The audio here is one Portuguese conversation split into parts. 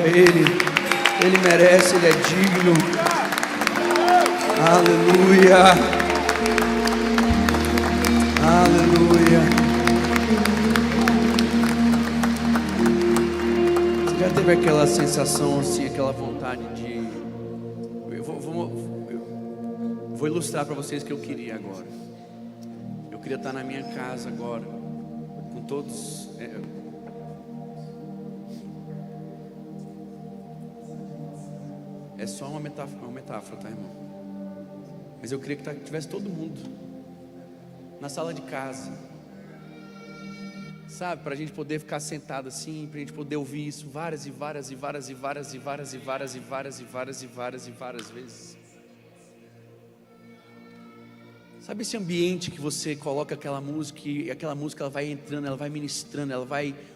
a Ele. Ele merece, Ele é digno. Aleluia. Aleluia. Você já teve aquela sensação assim, aquela vontade de... Eu vou ilustrar para vocês o que eu queria agora. Eu queria estar na minha casa agora, com todos... É só uma metáfora, tá, irmão? Mas eu queria que tivesse todo mundo na sala de casa, sabe? Para a gente poder ficar sentado assim, para a gente poder ouvir isso várias vezes. Sabe esse ambiente que você coloca aquela música e aquela música ela vai entrando, ela vai ministrando,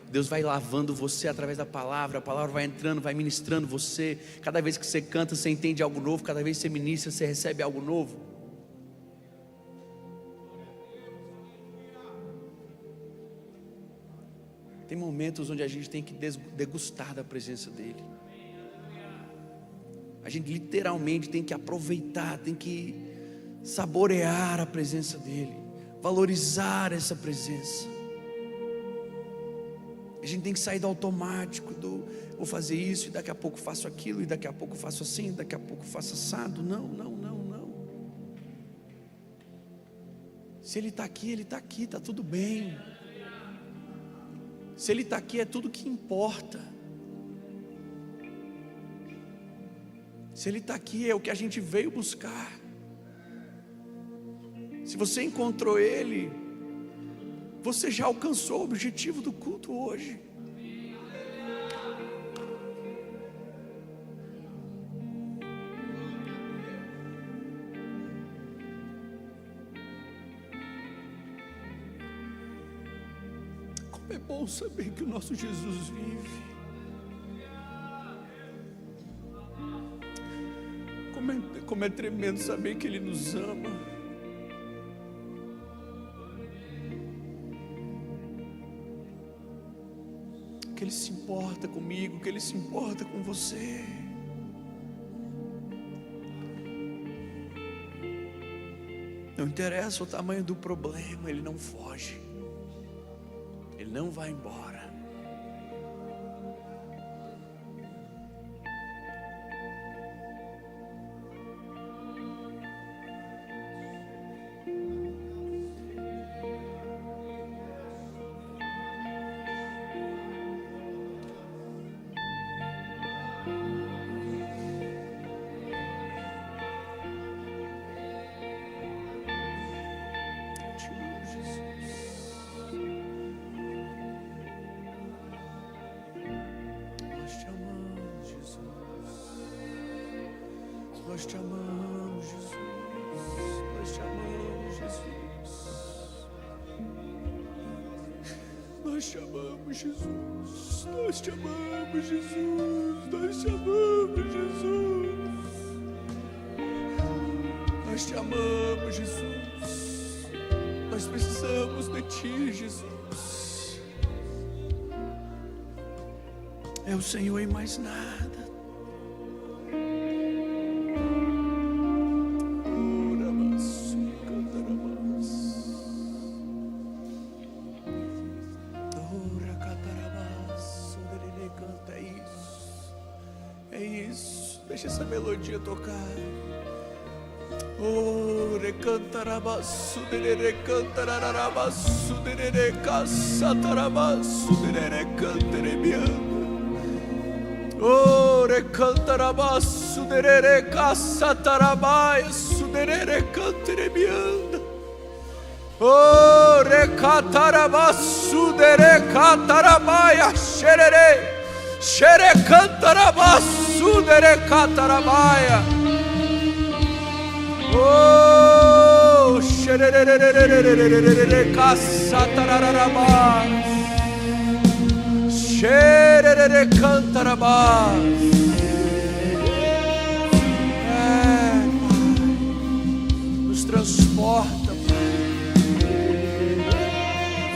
Deus vai lavando você através da palavra, a palavra vai entrando, vai ministrando você. Cada vez que você canta, você entende algo novo. Cada vez que você ministra, você recebe algo novo. Tem momentos onde a gente tem que degustar da presença dEle. A gente literalmente tem que aproveitar, tem que saborear a presença dEle, valorizar essa presença. A gente tem que sair do automático, vou fazer isso, e daqui a pouco faço aquilo, e daqui a pouco faço assim, daqui a pouco faço assado. Não. Se Ele está aqui, está tudo bem. Se Ele está aqui, é tudo que importa. Se Ele está aqui, é o que a gente veio buscar. Se você encontrou Ele, você já alcançou o objetivo do culto hoje. Como é bom saber que o nosso Jesus vive. Como é tremendo saber que Ele nos ama. Que Ele se importa comigo, que Ele se importa com você. Não interessa o tamanho do problema, Ele não foge, Ele não vai embora. Nós te amamos, Jesus. Nós te amamos, Jesus. Nós te amamos, Jesus. Nós te amamos, Jesus. Nós te amamos, Jesus. Nós te amamos, Jesus. Nós precisamos de Ti, Jesus. É o Senhor e mais nada. Deixa essa melodia tocar. Oh, recantarabaçu, derere cantararabaçu, derere caçatarabaçu, derere canterebiando. Oh, recantarabaçu, derere caçatarabaçu, derere canterebiando. Oh, recatarabaçu, derere catarabaia, xerere. Xere cantarabaçu, dere catarabaia. Oh, xerere caçatararabá. Xerere cantarabá. Nos transporta, Pai.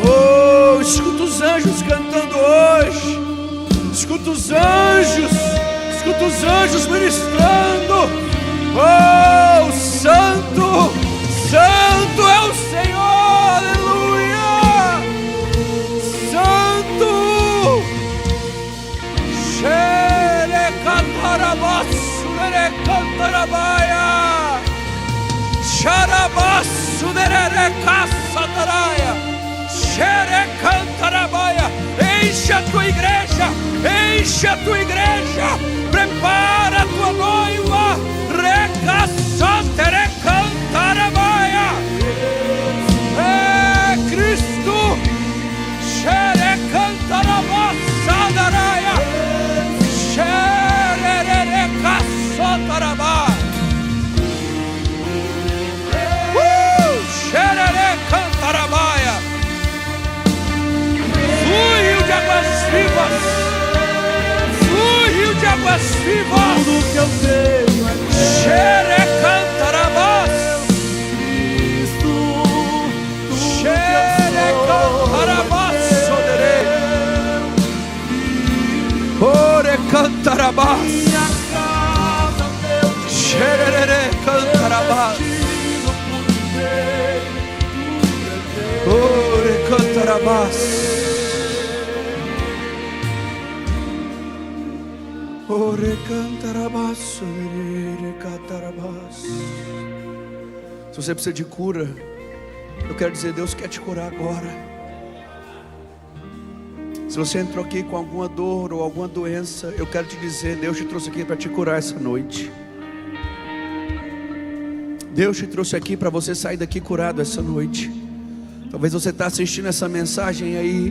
Oh, escuta os anjos cantando hoje. Escuta os anjos. muitos anjos ministrando. Oh, santo, santo é o Senhor, aleluia, santo. Xere cantarabaço, nere cantarabaia, xarabaço, nere caçataraia, xere cantarabaia. Enche a tua igreja, enche a tua igreja, prepara a tua noiva, recaçotere cantarabaia, é Cristo, xere cantarabaçadaraia, xere recaçotarabaia, xere cantarabaia. Fluiu de águas vivas, fluiu de águas vivas. Tudo que eu tenho é Xere cantarabás, Cristo. xere cantarabás, sodere, ore cantarabás, Minha casa, meu xere cantarabás, ore cantarabás. Ore cantarabás, ore cantarabás. Se você precisa de cura, eu quero dizer, Deus quer te curar agora. Se você entrou aqui com alguma dor ou alguma doença, eu quero te dizer, Deus te trouxe aqui para te curar essa noite. Deus te trouxe aqui para você sair daqui curado essa noite. Talvez você está assistindo essa mensagem aí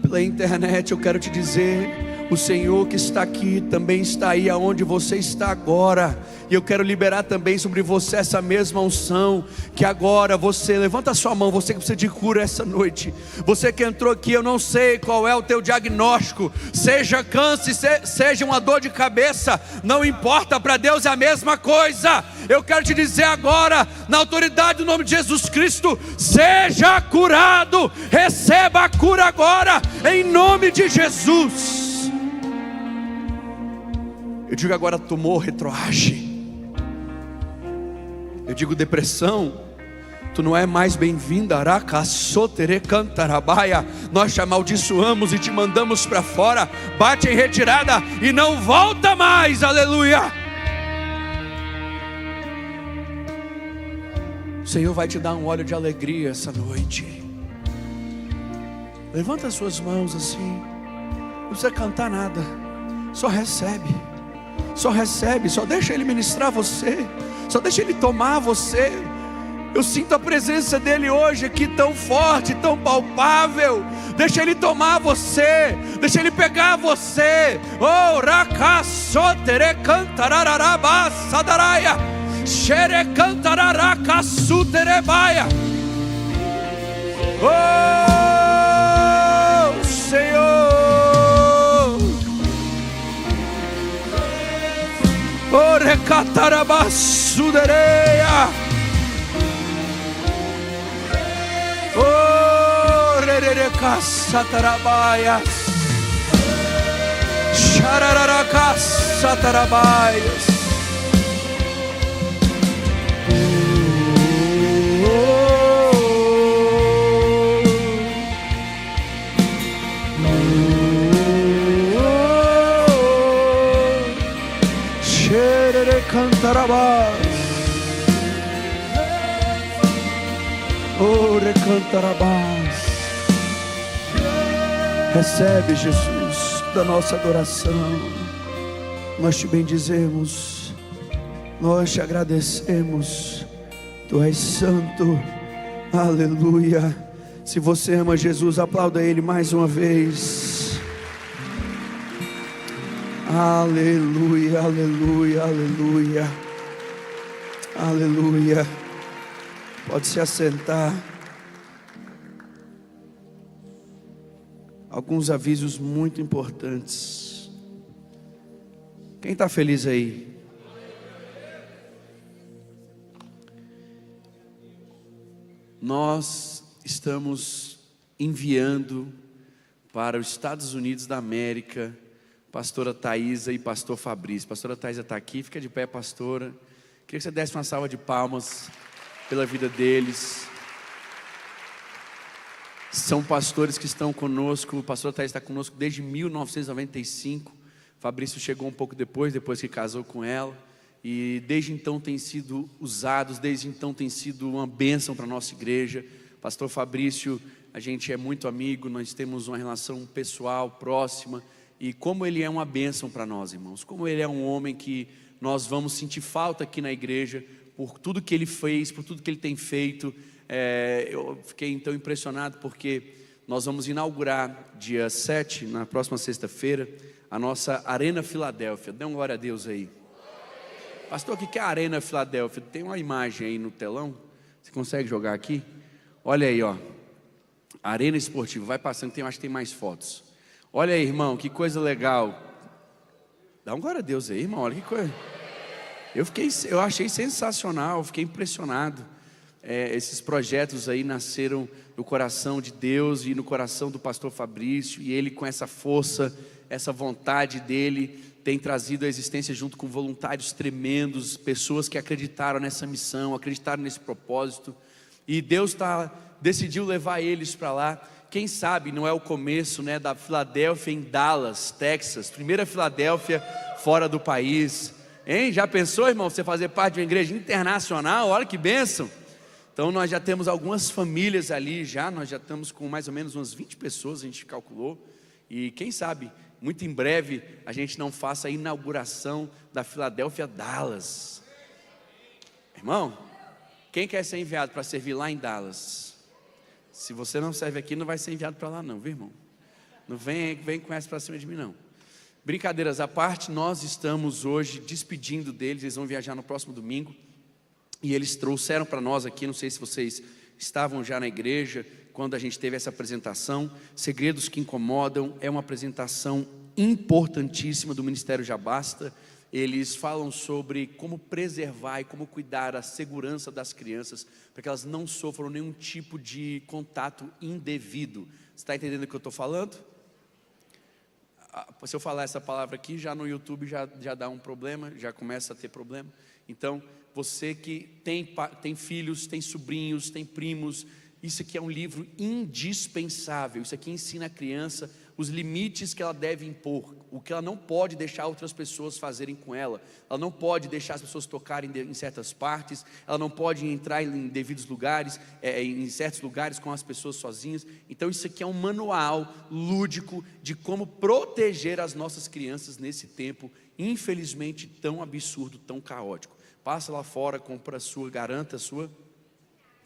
pela internet. Eu quero te dizer, o Senhor que está aqui também está aí aonde você está agora. E eu quero liberar também sobre você essa mesma unção. Que agora você, levanta a sua mão, você que precisa de cura essa noite. Você que entrou aqui, eu não sei qual é o teu diagnóstico. Seja câncer, seja uma dor de cabeça, não importa, para Deus é a mesma coisa. Eu quero te dizer agora, na autoridade do nome de Jesus Cristo, seja curado. Receba a cura agora, em nome de Jesus. Eu digo agora, tumor, retroage. Eu digo depressão, tu não é mais bem-vinda. Aracaçotere cantarabaia. Nós te amaldiçoamos e te mandamos para fora. Bate em retirada e não volta mais, aleluia. O Senhor vai te dar um óleo de alegria essa noite. Levanta as suas mãos assim, não precisa cantar nada, só recebe. Só recebe, só deixa Ele ministrar você, só deixa Ele tomar você. Eu sinto a presença dEle hoje aqui tão forte, tão palpável. Deixa Ele tomar você, deixa Ele pegar você. Oh, racaçotere cantararabá sadaraia, xere cantararaca suterebaia. Oh, Senhor. Ore catarabassudereia, ore caçatarabaias, xararacaçatarabaias. Cantarabás, oh, recantarabás. Recebe, Jesus, da nossa adoração. Nós te bendizemos, nós te agradecemos. Tu és santo, aleluia. Se você ama Jesus, aplauda Ele mais uma vez. Aleluia, aleluia, aleluia, aleluia. Pode se assentar. Alguns avisos muito importantes. Quem está feliz aí? Nós estamos enviando para os Estados Unidos da América pastora Thaisa e pastor Fabrício. Pastora Thaisa está aqui, fica de pé, pastora. Queria que você desse uma salva de palmas pela vida deles. São pastores que estão conosco. O pastor Thaisa está conosco desde 1995. Fabrício chegou um pouco depois que casou com ela. E desde então tem sido usados, desde então tem sido uma bênção para a nossa igreja. Pastor Fabrício, a gente é muito amigo, nós temos uma relação pessoal, próxima. E como ele é uma bênção para nós, irmãos. Como ele é um homem que nós vamos sentir falta aqui na igreja, por tudo que ele fez, por tudo que ele tem feito. Eu fiquei então impressionado porque nós vamos inaugurar dia 7, na próxima sexta-feira, a nossa Arena Filadélfia. Dê uma glória a Deus aí. Pastor, o que é a Arena Filadélfia? Tem uma imagem aí no telão, você consegue jogar aqui? Olha aí, ó, Arena Esportiva, vai passando, acho que tem mais fotos. Olha aí, irmão, que coisa legal. Dá uma glória a Deus aí, irmão, olha que coisa. Eu achei sensacional, fiquei impressionado. Esses projetos aí nasceram no coração de Deus e no coração do pastor Fabrício, e ele com essa força, essa vontade dele, tem trazido a existência junto com voluntários tremendos, pessoas que acreditaram nessa missão, acreditaram nesse propósito, e Deus decidiu levar eles para lá. Quem sabe não é o começo, né, da Filadélfia em Dallas, Texas, primeira Filadélfia fora do país, hein? Já pensou, irmão, você fazer parte de uma igreja internacional? Olha que bênção! Então nós já temos algumas famílias ali nós já estamos com mais ou menos umas 20 pessoas, a gente calculou, e quem sabe, muito em breve, a gente não faça a inauguração da Filadélfia Dallas. Irmão, quem quer ser enviado para servir lá em Dallas? Se você não serve aqui, não vai ser enviado para lá não, viu, irmão? Não vem com essa para cima de mim não. Brincadeiras à parte, nós estamos hoje despedindo deles, eles vão viajar no próximo domingo. E eles trouxeram para nós aqui, não sei se vocês estavam já na igreja, quando a gente teve essa apresentação, Segredos que Incomodam, é uma apresentação importantíssima do Ministério Já Basta. Eles falam sobre como preservar e como cuidar da segurança das crianças, para que elas não sofram nenhum tipo de contato indevido. Você está entendendo o que eu estou falando? Se eu falar essa palavra aqui, já no YouTube já dá um problema, já começa a ter problema. Então, você que tem filhos, tem sobrinhos, tem primos, isso aqui é um livro indispensável. Isso aqui ensina a criança os limites que ela deve impor, o que ela não pode deixar outras pessoas fazerem com ela. Ela não pode deixar as pessoas tocarem em certas partes, ela não pode entrar em devidos lugares, em certos lugares com as pessoas sozinhas. Então isso aqui é um manual lúdico de como proteger as nossas crianças nesse tempo, infelizmente tão absurdo, tão caótico. Passa lá fora, compra a sua, garanta a sua,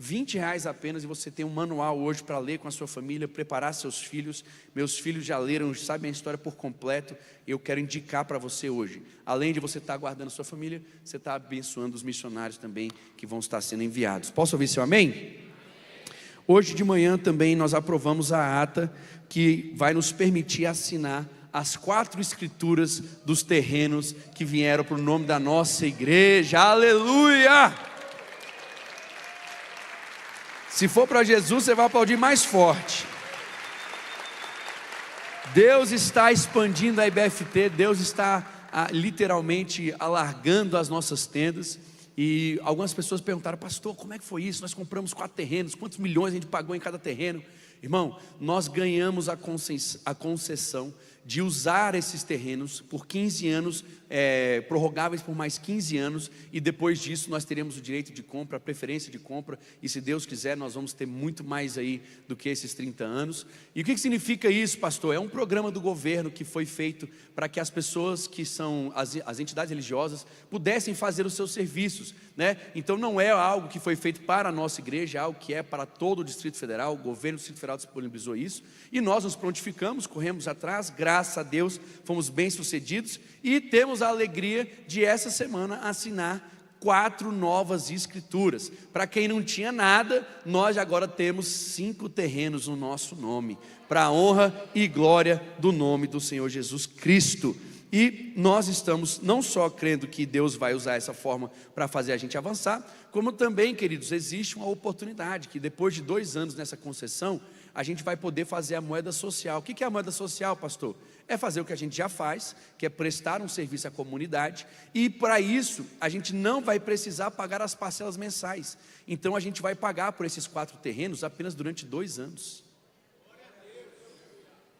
R$20 apenas, e você tem um manual hoje para ler com a sua família, preparar seus filhos. Meus filhos já leram, sabem a história por completo. Eu quero indicar para você hoje, além de você estar guardando a sua família, você está abençoando os missionários também, que vão estar sendo enviados. Posso ouvir seu amém? Hoje de manhã também nós aprovamos a ata, que vai nos permitir assinar as 4 escrituras dos terrenos que vieram para o nome da nossa igreja. Aleluia! Se for para Jesus, você vai aplaudir mais forte. Deus está expandindo a IBFT, Deus está literalmente alargando as nossas tendas. E algumas pessoas perguntaram: pastor, como é que foi isso? Nós compramos 4 terrenos, quantos milhões a gente pagou em cada terreno? Irmão, nós ganhamos a concessão de usar esses terrenos por 15 anos, prorrogáveis por mais 15 anos, e depois disso nós teremos o direito de compra, a preferência de compra, e se Deus quiser nós vamos ter muito mais aí do que esses 30 anos. E o que significa isso, pastor? É um programa do governo que foi feito para que as pessoas que são as entidades religiosas pudessem fazer os seus serviços, né? Então não é algo que foi feito para a nossa igreja, é algo que é para todo o Distrito Federal. O governo do Distrito Federal disponibilizou isso, e nós nos prontificamos, corremos atrás, graças a Deus fomos bem sucedidos, e temos a alegria de essa semana assinar 4 novas escrituras. Para quem não tinha nada, nós agora temos 5 terrenos no nosso nome, para a honra e glória do nome do Senhor Jesus Cristo. E nós estamos não só crendo que Deus vai usar essa forma para fazer a gente avançar, como também, queridos, existe uma oportunidade que depois de 2 anos nessa concessão, a gente vai poder fazer a moeda social. O que é a moeda social, pastor? é fazer o que a gente já faz, que é prestar um serviço à comunidade, e para isso a gente não vai precisar pagar as parcelas mensais. Então a gente vai pagar por esses 4 terrenos apenas durante 2 anos.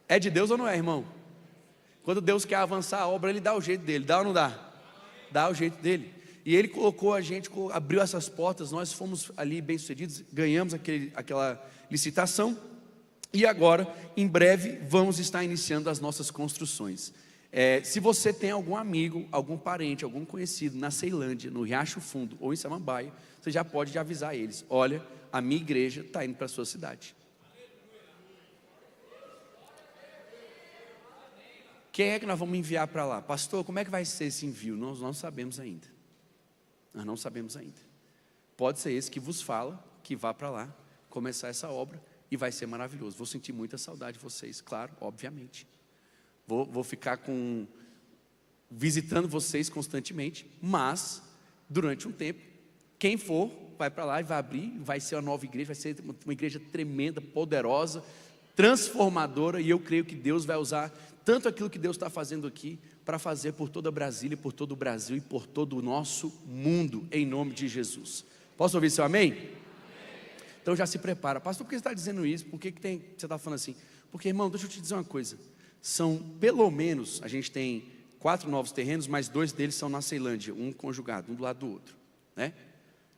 É de Deus ou não é, irmão? Quando Deus quer avançar a obra, Ele dá o jeito dele, dá ou não dá? Dá o jeito dele. E Ele colocou a gente, abriu essas portas, nós fomos ali bem sucedidos, ganhamos aquela licitação, e agora, em breve, vamos estar iniciando as nossas construções. Se você tem algum amigo, algum parente, algum conhecido na Ceilândia, no Riacho Fundo ou em Samambaia, você já pode avisar eles: olha, a minha igreja está indo para a sua cidade. Quem é que nós vamos enviar para lá? Pastor, como é que vai ser esse envio? Nós não sabemos ainda. Nós não sabemos ainda. Pode ser esse que vos fala, que vá para lá, começar essa obra, e vai ser maravilhoso. Vou sentir muita saudade de vocês, claro, obviamente. Vou ficar visitando vocês constantemente, mas, durante um tempo, quem for, vai para lá e vai abrir, vai ser uma nova igreja, vai ser uma igreja tremenda, poderosa, transformadora, e eu creio que Deus vai usar tanto aquilo que Deus está fazendo aqui, para fazer por toda Brasília, por todo o Brasil e por todo o nosso mundo, em nome de Jesus. Posso ouvir seu amém? Amém. Então já se prepara. Pastor, por que você está dizendo isso? Por que você está falando assim? Porque, irmão, deixa eu te dizer uma coisa. São pelo menos, a gente tem 4 novos terrenos, mas 2 deles são na Ceilândia, um conjugado, um do lado do outro, né?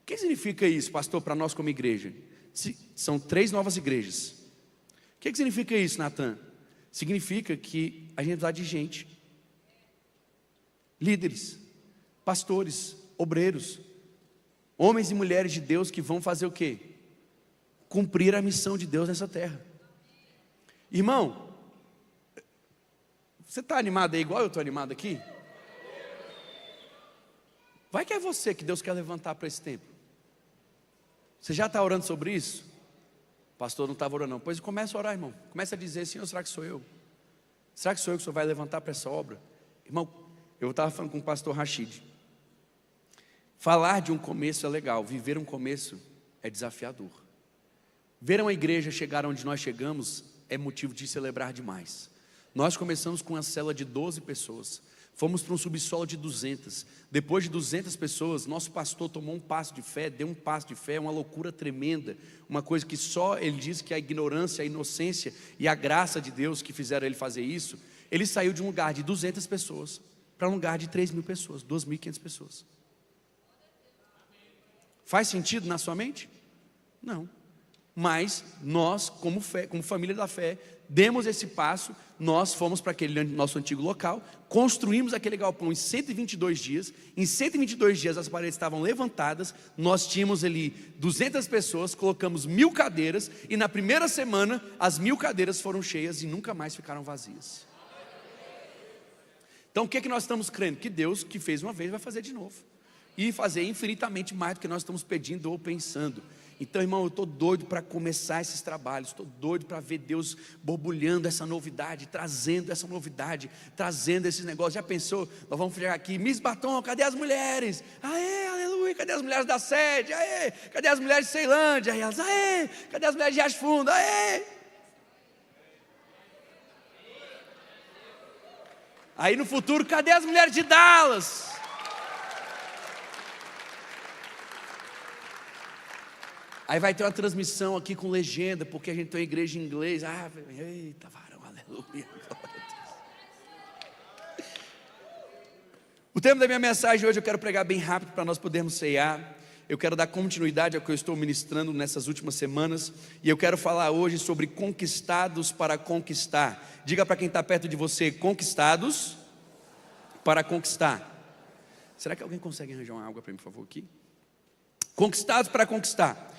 O que significa isso, pastor, para nós como igreja? São 3 novas igrejas. O que significa isso, Natan? Significa que a gente precisa de gente, líderes, pastores, obreiros, homens e mulheres de Deus que vão fazer o quê? Cumprir a missão de Deus nessa terra. Irmão, você está animado aí igual eu estou animado aqui? Vai que é você que Deus quer levantar para esse tempo. Você já está orando sobre isso? Pastor, não estava orando não. Pois começa a orar, irmão. Começa a dizer: Senhor, será que sou eu? Será que sou eu que o Senhor vai levantar para essa obra? Irmão, eu estava falando com o pastor Rashid. Falar de um começo é legal, viver um começo é desafiador. Ver uma igreja chegar onde nós chegamos é motivo de celebrar demais. Nós começamos com uma célula de 12 pessoas. Fomos para um subsolo de 200. Depois de 200 pessoas, nosso pastor tomou um passo de fé, deu um passo de fé, uma loucura tremenda, uma coisa que só ele diz que a ignorância, a inocência e a graça de Deus que fizeram ele fazer isso. Ele saiu de um lugar de 200 pessoas para um lugar de 3.000 pessoas, 2.500 pessoas. Faz sentido na sua mente? Não. Mas nós, como família da fé, demos esse passo. Nós fomos para aquele nosso antigo local, construímos aquele galpão em 122 dias. Em 122 dias as paredes estavam levantadas. Nós tínhamos ali 200 pessoas, colocamos 1.000 cadeiras, e na primeira semana as 1.000 cadeiras foram cheias e nunca mais ficaram vazias. Então o que é que nós estamos crendo? Que Deus, que fez uma vez, vai fazer de novo, e fazer infinitamente mais do que nós estamos pedindo ou pensando. Então, irmão, eu estou doido para começar esses trabalhos, estou doido para ver Deus borbulhando essa novidade, trazendo essa novidade, trazendo esses negócios. Já pensou? Nós vamos chegar aqui: Miss Batom, cadê as mulheres? Aê, aleluia, cadê as mulheres da sede? Aê, cadê as mulheres de Ceilândia? Aí elas: aê, cadê as mulheres de Riacho Fundo? Aê. Aí no futuro, cadê as mulheres de Dallas? Aí vai ter uma transmissão aqui com legenda, porque a gente tem uma igreja em inglês. Eita, varão, aleluia. O tema da minha mensagem hoje eu quero pregar bem rápido para nós podermos ceiar. Eu quero dar continuidade ao que eu estou ministrando nessas últimas semanas. E eu quero falar hoje sobre conquistados para conquistar. Diga para quem está perto de você: conquistados para conquistar. Será que alguém consegue arranjar uma água para mim, por favor, aqui? Conquistados para conquistar.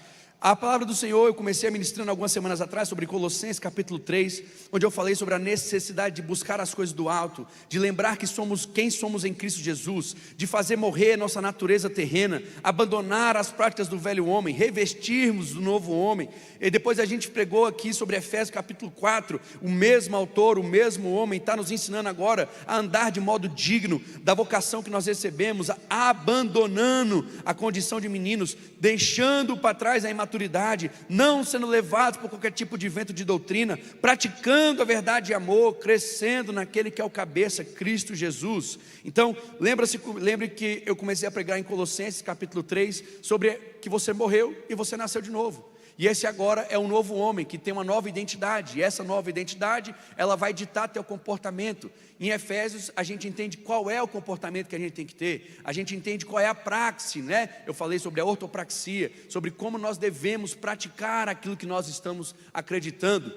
A palavra do Senhor eu comecei a ministrando algumas semanas atrás sobre Colossenses capítulo 3, onde eu falei sobre a necessidade de buscar as coisas do alto, de lembrar que somos quem somos em Cristo Jesus, de fazer morrer nossa natureza terrena, abandonar as práticas do velho homem, revestirmos do novo homem. E depois a gente pregou aqui sobre Efésios capítulo 4, o mesmo autor, o mesmo homem está nos ensinando agora a andar de modo digno da vocação que nós recebemos, abandonando a condição de meninos, deixando para trás a imaturidade maturidade, não sendo levados por qualquer tipo de vento de doutrina, praticando a verdade e amor, crescendo naquele que é o cabeça, Cristo Jesus. Então, lembre que eu comecei a pregar em Colossenses capítulo 3, sobre que você morreu e você nasceu de novo. E esse agora é um novo homem, que tem uma nova identidade, e essa nova identidade, ela vai ditar teu comportamento. Em Efésios, a gente entende qual é o comportamento que a gente tem que ter, a gente entende qual é a praxe, né? Eu falei sobre a ortopraxia, sobre como nós devemos praticar aquilo que nós estamos acreditando.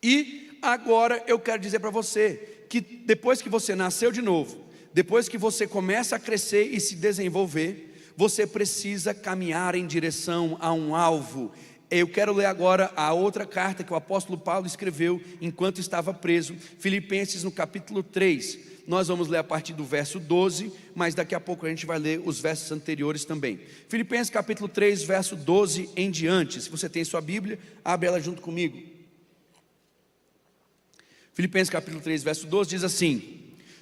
E agora eu quero dizer para você, que depois que você nasceu de novo, depois que você começa a crescer e se desenvolver, você precisa caminhar em direção a um alvo. Eu quero ler agora a outra carta que o apóstolo Paulo escreveu enquanto estava preso, Filipenses no capítulo 3. Nós vamos ler a partir do verso 12, mas daqui a pouco a gente vai ler os versos anteriores também. Filipenses capítulo 3, verso 12 em diante. Se você tem sua Bíblia, abre ela junto comigo. Filipenses capítulo 3, verso 12 diz assim: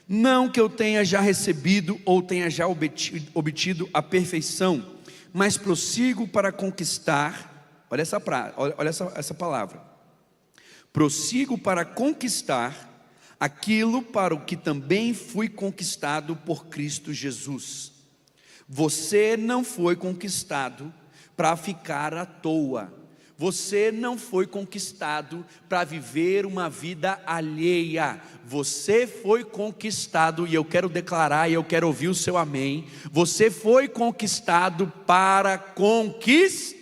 não que eu tenha já recebido ou tenha já obtido a perfeição, mas prossigo para conquistar. Olha essa palavra. Prossigo para conquistar aquilo para o que também fui conquistado por Cristo Jesus. Você não foi conquistado para ficar à toa. Você não foi conquistado para viver uma vida alheia. Você foi conquistado, e eu quero declarar, e eu quero ouvir o seu amém. Você foi conquistado para conquistar.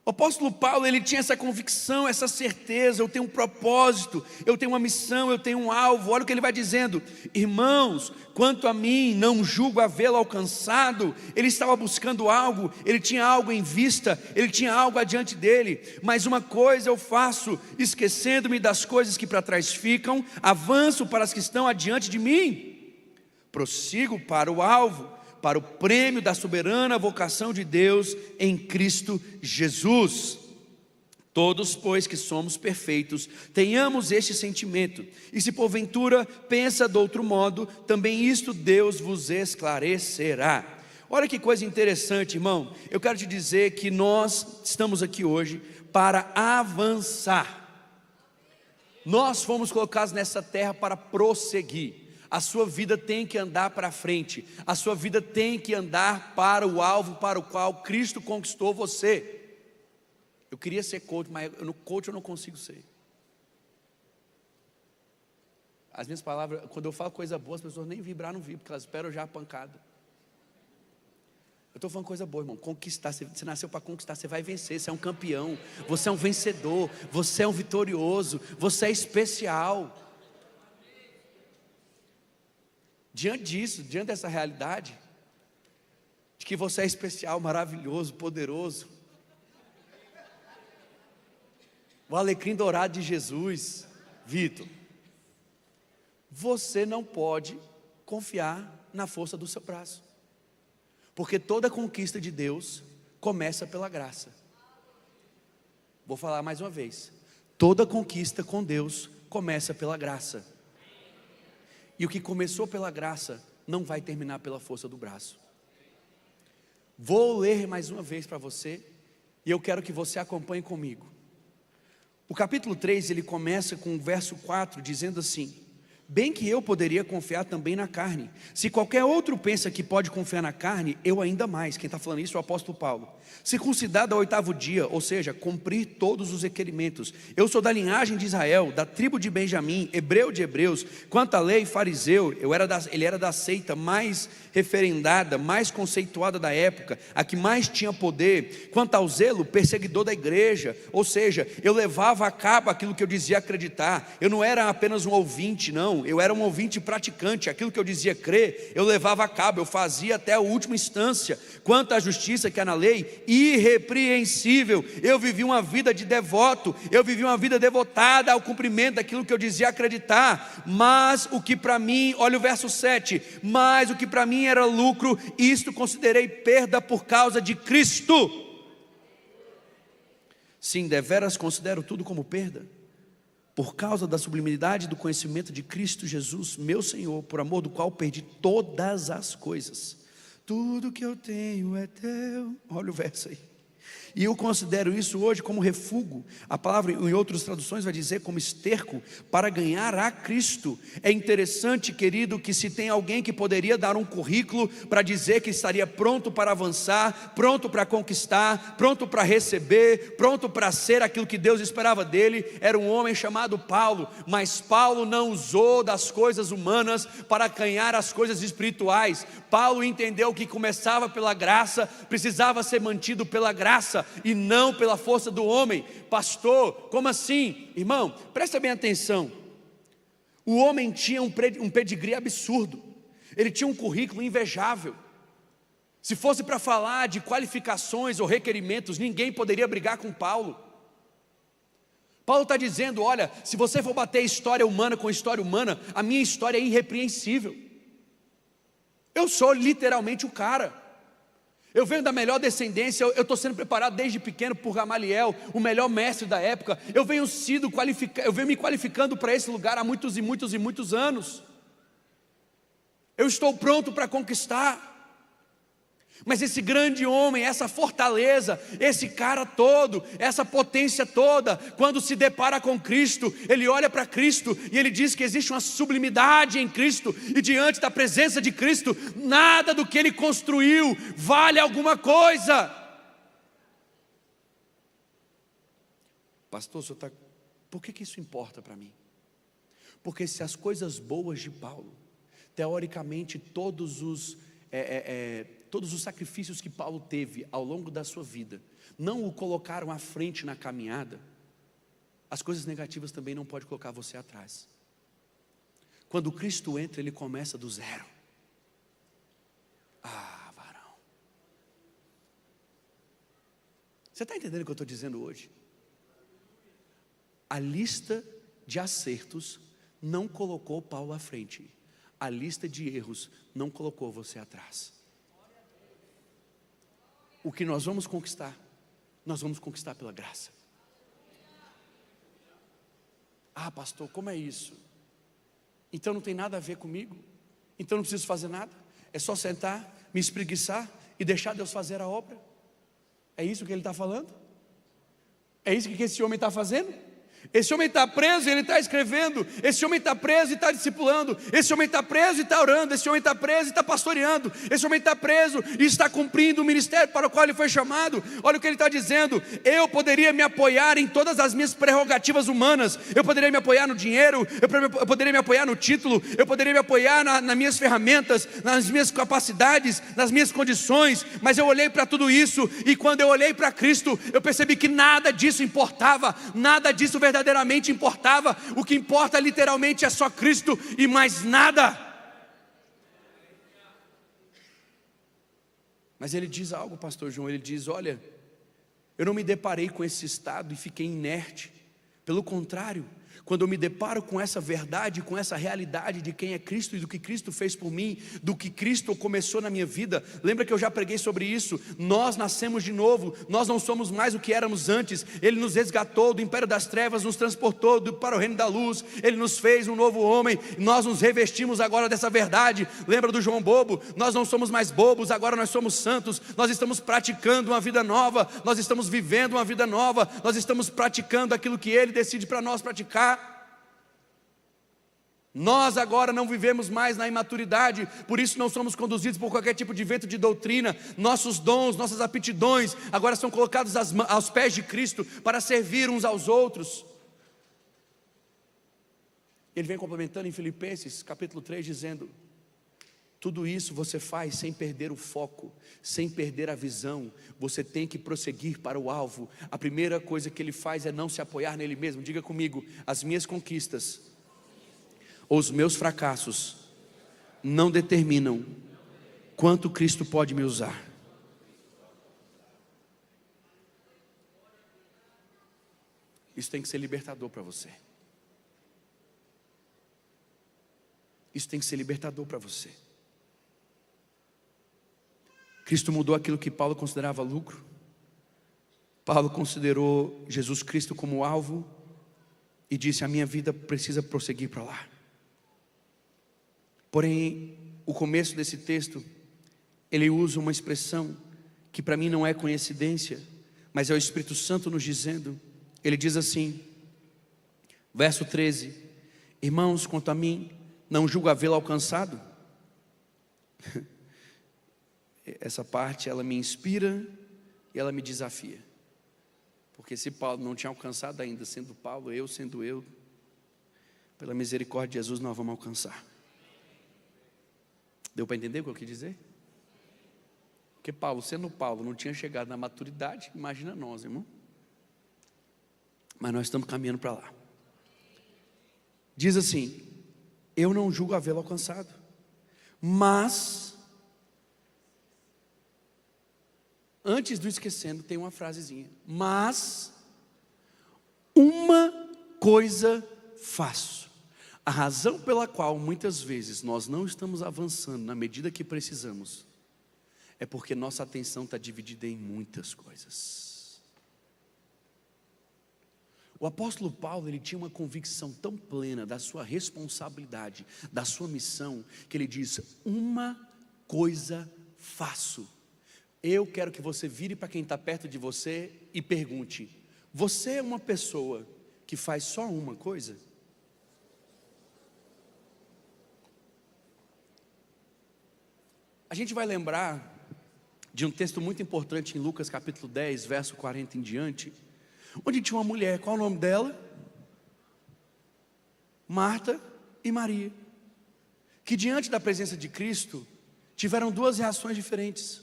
O apóstolo Paulo, ele tinha essa convicção, essa certeza: eu tenho um propósito, eu tenho uma missão, eu tenho um alvo. Olha o que ele vai dizendo: irmãos, quanto a mim, não julgo havê-lo alcançado. Ele estava buscando algo, ele tinha algo em vista, ele tinha algo adiante dele. Mas uma coisa eu faço, esquecendo-me das coisas que para trás ficam, avanço para as que estão adiante de mim, prossigo para o alvo, para o prêmio da soberana vocação de Deus em Cristo Jesus. Todos, pois, que somos perfeitos, tenhamos este sentimento, e se porventura pensa de outro modo, também isto Deus vos esclarecerá. Olha que coisa interessante, irmão. Eu quero te dizer que nós estamos aqui hoje para avançar. Nós fomos colocados nessa terra para prosseguir. A sua vida tem que andar para frente, a sua vida tem que andar para o alvo para o qual Cristo conquistou você. Eu queria ser coach, mas coach eu não consigo ser. As minhas palavras, quando eu falo coisa boa, as pessoas nem vibrar, não vibram, porque elas esperam já a pancada. Eu estou falando coisa boa, irmão. Conquistar, você nasceu para conquistar, você vai vencer, você é um campeão, você é um vencedor, você é um vitorioso, você é especial. Diante disso, diante dessa realidade, de que você é especial, maravilhoso, poderoso, o alecrim dourado de Jesus, Vitor, você não pode confiar na força do seu braço, porque toda conquista de Deus começa pela graça. Vou falar mais uma vez: toda conquista com Deus começa pela graça. E o que começou pela graça não vai terminar pela força do braço. Vou ler mais uma vez para você, e eu quero que você acompanhe comigo. O capítulo 3, ele começa com o verso 4, dizendo assim: bem que eu poderia confiar também na carne. Se qualquer outro pensa que pode confiar na carne, eu ainda mais. Quem está falando isso é o apóstolo Paulo. Circuncidado ao 8º dia, ou seja, cumprir todos os requerimentos. Eu sou da linhagem de Israel, da tribo de Benjamim, hebreu de hebreus. Quanto à lei, fariseu. Ele era da seita mais referendada, mais conceituada da época, a que mais tinha poder. Quanto ao zelo, perseguidor da igreja. Ou seja, eu levava a cabo aquilo que eu dizia acreditar. Eu não era apenas um ouvinte, não. Eu era um ouvinte praticante. Aquilo que eu dizia crer, eu levava a cabo, eu fazia até a última instância. Quanto à justiça que há na lei, irrepreensível. Eu vivi uma vida de devoto, eu vivi uma vida devotada ao cumprimento daquilo que eu dizia acreditar. Mas o que para mim, olha o verso 7, mas o que para mim era lucro, isto considerei perda por causa de Cristo. Sim, deveras considero tudo como perda, por causa da sublimidade do conhecimento de Cristo Jesus, meu Senhor, por amor do qual perdi todas as coisas. tudo que eu tenho é teu. Olha o verso aí. E eu considero isso hoje como refúgio. A palavra em outras traduções vai dizer como esterco para ganhar a Cristo. É interessante, querido, que se tem alguém que poderia dar um currículo para dizer que estaria pronto para avançar, pronto para conquistar, pronto para receber, pronto para ser aquilo que Deus esperava dele, era um homem chamado Paulo. Mas Paulo não usou das coisas humanas para ganhar as coisas espirituais. Paulo entendeu que começava pela graça, precisava ser mantido pela graça e não pela força do homem. Pastor, como assim? Irmão, presta bem atenção. O homem tinha um pedigree absurdo, ele tinha um currículo invejável. Se fosse para falar de qualificações ou requerimentos, ninguém poderia brigar com Paulo. Paulo está dizendo, olha, se você for bater história humana com história humana, a minha história é irrepreensível. Eu sou literalmente o cara. Eu venho da melhor descendência, eu estou sendo preparado desde pequeno por Gamaliel, o melhor mestre da época. Eu venho me qualificando para esse lugar há muitos e muitos e muitos anos. Eu estou pronto para conquistar. Mas esse grande homem, essa fortaleza, esse cara todo, essa potência toda, quando se depara com Cristo, ele olha para Cristo e ele diz que existe uma sublimidade em Cristo, e diante da presença de Cristo, nada do que ele construiu vale alguma coisa. Pastor, por que isso importa para mim? Porque se as coisas boas de Paulo, teoricamente todos os sacrifícios que Paulo teve ao longo da sua vida não o colocaram à frente na caminhada, as coisas negativas também não podem colocar você atrás. Quando Cristo entra, ele começa do zero. Varão, você está entendendo o que eu estou dizendo hoje? A lista de acertos não colocou Paulo à frente, a lista de erros não colocou você atrás. O que nós vamos conquistar pela graça. Pastor, como é isso? Então não tem nada a ver comigo? Então não preciso fazer nada? É só sentar, me espreguiçar e deixar Deus fazer a obra? É isso que ele está falando? É isso que esse homem está fazendo? Esse homem está preso e ele está escrevendo. Esse homem está preso e está discipulando. Esse homem está preso e está orando. Esse homem está preso e está pastoreando. Esse homem está preso e está cumprindo o ministério para o qual ele foi chamado. Olha o que ele está dizendo: eu poderia me apoiar em todas as minhas prerrogativas humanas. Eu poderia me apoiar no dinheiro, eu poderia me apoiar no título, eu poderia me apoiar nas minhas ferramentas, nas minhas capacidades, nas minhas condições. Mas eu olhei para tudo isso, e quando eu olhei para Cristo, eu percebi que nada disso importava, nada disso verdadeiramente importava. O que importa literalmente é só Cristo e mais nada. Mas ele diz algo, pastor João, ele diz: olha, eu não me deparei com esse estado e fiquei inerte. Pelo contrário, quando eu me deparo com essa verdade, com essa realidade de quem é Cristo e do que Cristo fez por mim, do que Cristo começou na minha vida, lembra que eu já preguei sobre isso? Nós nascemos de novo, nós não somos mais o que éramos antes. Ele nos resgatou do império das trevas, nos transportou para o reino da luz, Ele nos fez um novo homem, nós nos revestimos agora dessa verdade. Lembra do João bobo? Nós não somos mais bobos, agora nós somos santos, nós estamos praticando uma vida nova, nós estamos vivendo uma vida nova, nós estamos praticando aquilo que Ele decide para nós praticar. Nós agora não vivemos mais na imaturidade, por isso não somos conduzidos por qualquer tipo de vento de doutrina. Nossos dons, nossas aptidões agora são colocados aos pés de Cristo para servir uns aos outros. Ele vem complementando em Filipenses capítulo 3 dizendo: tudo isso você faz sem perder o foco, sem perder a visão. Você tem que prosseguir para o alvo. A primeira coisa que ele faz é não se apoiar nele mesmo. Diga comigo: as minhas conquistas ou os meus fracassos não determinam quanto Cristo pode me usar. Isso tem que ser libertador para você. Isso tem que ser libertador para você. Cristo mudou aquilo que Paulo considerava lucro. Paulo considerou Jesus Cristo como alvo e disse: a minha vida precisa prosseguir para lá. Porém, o começo desse texto ele usa uma expressão que para mim não é coincidência, mas é o Espírito Santo nos dizendo. Ele diz assim, verso 13: irmãos, quanto a mim, não julgo havê-lo alcançado. Essa parte ela me inspira e ela me desafia, porque se Paulo não tinha alcançado ainda, sendo Paulo, eu sendo eu, pela misericórdia de Jesus nós vamos alcançar. Deu para entender o que eu quis dizer? Porque Paulo, sendo Paulo, não tinha chegado na maturidade, imagina nós, irmão. Mas nós estamos caminhando para lá. Diz assim: eu não julgo havê-lo alcançado, mas, antes do esquecendo, tem uma frasezinha: mas uma coisa faço. A razão pela qual muitas vezes nós não estamos avançando na medida que precisamos é porque nossa atenção está dividida em muitas coisas. O apóstolo Paulo, ele tinha uma convicção tão plena da sua responsabilidade, da sua missão, que ele diz: uma coisa faço. Eu quero que você vire para quem está perto de você e pergunte: você é uma pessoa que faz só uma coisa? A gente vai lembrar de um texto muito importante em Lucas capítulo 10, verso 40 em diante, onde tinha uma mulher. Qual o nome dela? Marta e Maria, que diante da presença de Cristo tiveram duas reações diferentes.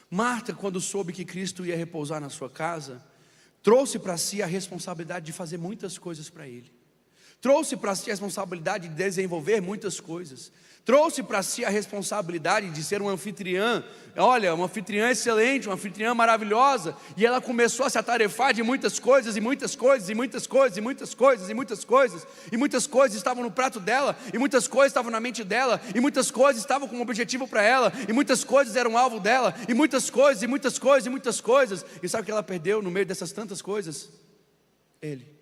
Marta, quando soube que Cristo ia repousar na sua casa, trouxe para si a responsabilidade de fazer muitas coisas para Ele, trouxe para si a responsabilidade de desenvolver muitas coisas, trouxe para si a responsabilidade de ser uma anfitriã. Olha, uma anfitriã excelente, uma anfitriã maravilhosa. E ela começou a se atarefar de muitas coisas, e muitas coisas, e muitas coisas, e muitas coisas, e muitas coisas. E muitas coisas estavam no prato dela, e muitas coisas estavam na mente dela, e muitas coisas estavam como objetivo para ela, e muitas coisas eram alvo dela, e muitas coisas, e muitas coisas, e muitas coisas. E sabe o que ela perdeu no meio dessas tantas coisas? Ele.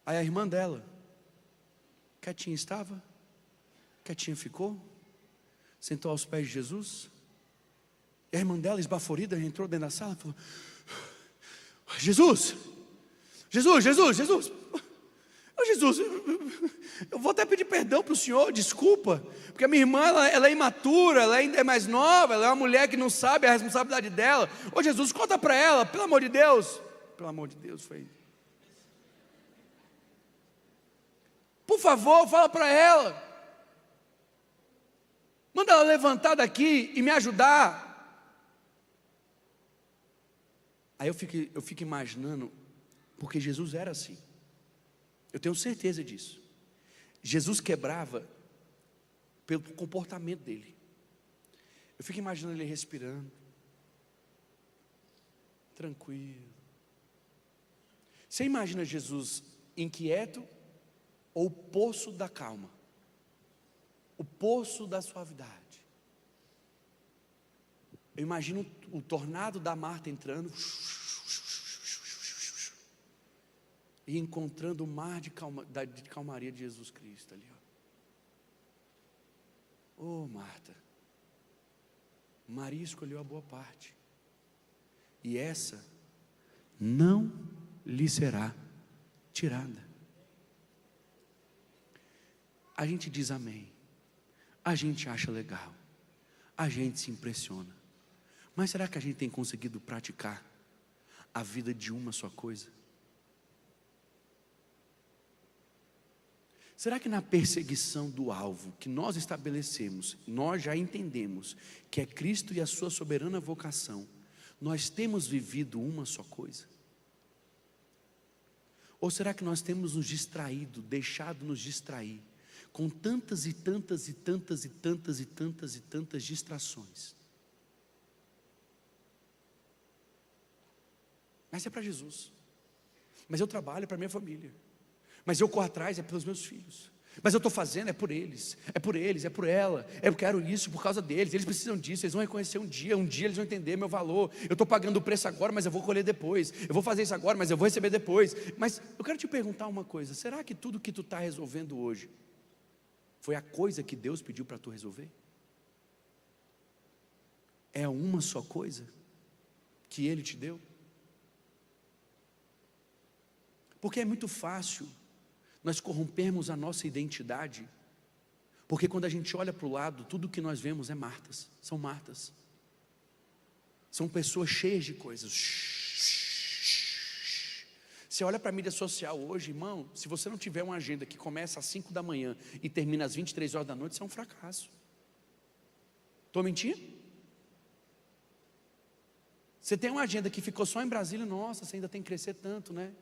Aí a irmã dela, quietinha estava, quietinha ficou, sentou aos pés de Jesus. E a irmã dela, esbaforida, entrou dentro da sala e falou: Jesus, Jesus, Jesus, Jesus, Jesus, eu vou até pedir perdão para o senhor, desculpa, porque a minha irmã, ela é imatura, ela ainda é mais nova, ela é uma mulher que não sabe a responsabilidade dela. Ô Jesus, conta para ela, pelo amor de Deus. Pelo amor de Deus, foi. Por favor, fala para ela. Manda ela levantar daqui e me ajudar. Aí eu fico imaginando, porque Jesus era assim. Eu tenho certeza disso. Jesus quebrava pelo comportamento dele. Eu fico imaginando ele respirando, tranquilo. Você imagina Jesus inquieto, ou o poço da calma, o poço da suavidade? Eu imagino o tornado da Marta entrando e encontrando o mar de calmaria de Jesus Cristo ali, ó. Marta, Maria escolheu a boa parte, e essa não lhe será tirada. A gente diz amém, a gente acha legal, a gente se impressiona, mas será que a gente tem conseguido praticar a vida de uma só coisa? Será que na perseguição do alvo que nós estabelecemos, nós já entendemos que é Cristo e a sua soberana vocação, nós temos vivido uma só coisa? Ou será que nós temos nos distraído, deixado nos distrair com tantas e tantas e tantas e tantas e tantas e tantas distrações? Mas é para Jesus. Mas eu trabalho para minha família. Mas eu corro atrás, é pelos meus filhos. Mas eu estou fazendo, é por eles, é por eles, é por ela. Eu quero isso por causa deles, eles precisam disso, eles vão reconhecer um dia eles vão entender meu valor. Eu estou pagando o preço agora, mas eu vou colher depois. Eu vou fazer isso agora, mas eu vou receber depois. Mas eu quero te perguntar uma coisa: será que tudo que tu está resolvendo hoje Foi a coisa que Deus pediu para tu resolver? É uma só coisa que Ele te deu? Porque é muito fácil nós corrompermos a nossa identidade, porque quando a gente olha para o lado, tudo que nós vemos é Martas, são Martas, são pessoas cheias de coisas. Você olha para a mídia social hoje, irmão, se você não tiver uma agenda que começa às 5 da manhã e termina às 23 horas da noite, isso é um fracasso. Estou mentindo? Você tem uma agenda que ficou só em Brasília, nossa, você ainda tem que crescer tanto, né?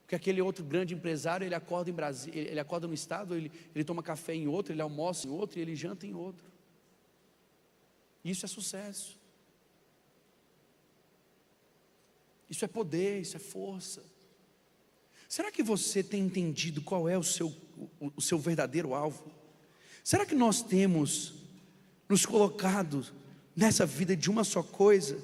Porque aquele outro grande empresário, ele acorda em Brasília, ele acorda no estado, ele toma café em outro, ele almoça em outro e ele janta em outro. Isso é sucesso. Isso é poder, isso é força. Será que você tem entendido qual é o seu verdadeiro alvo? Será que nós temos nos colocado nessa vida de uma só coisa?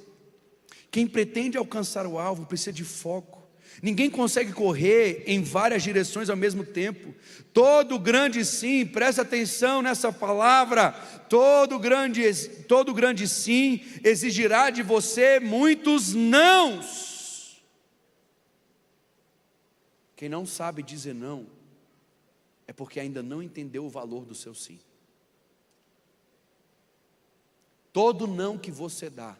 Quem pretende alcançar o alvo precisa de foco. Ninguém consegue correr em várias direções ao mesmo tempo. Todo grande sim, presta atenção nessa palavra, todo grande sim exigirá de você muitos nãos. Quem não sabe dizer não, é porque ainda não entendeu o valor do seu sim. Todo não que você dá,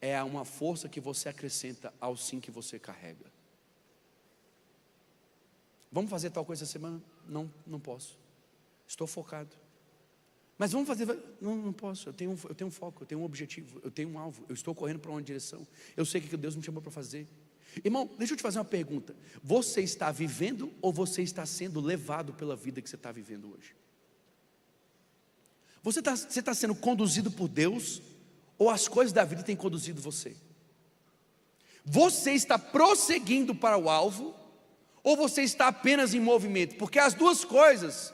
é uma força que você acrescenta ao sim que você carrega. Vamos fazer tal coisa essa semana? Não posso. Estou focado. Mas vamos fazer, não posso, eu tenho um foco, eu tenho um objetivo, eu tenho um alvo, eu estou correndo para uma direção, eu sei o que Deus me chamou para fazer. Irmão, deixa eu te fazer uma pergunta, você está vivendo ou você está sendo levado pela vida que você está vivendo hoje? Você está sendo conduzido por Deus, ou as coisas da vida têm conduzido você? Você está prosseguindo para o alvo, ou você está apenas em movimento? Porque as duas coisas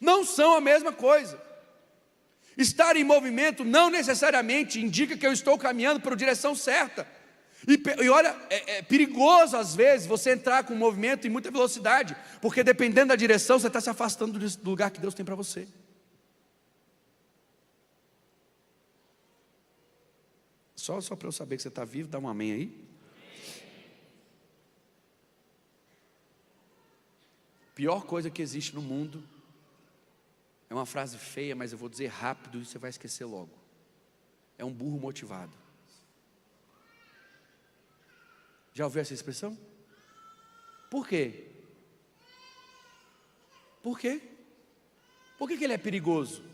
não são a mesma coisa. Estar em movimento não necessariamente indica que eu estou caminhando para a direção certa. E olha, é perigoso às vezes você entrar com movimento em muita velocidade, porque dependendo da direção você está se afastando do lugar que Deus tem para você. Só para eu saber que você está vivo, dá um amém aí. Pior coisa que existe no mundo, é uma frase feia, mas eu vou dizer rápido e você vai esquecer logo. É um burro motivado. Já ouviu essa expressão? Por quê? Por quê? Por que ele é perigoso?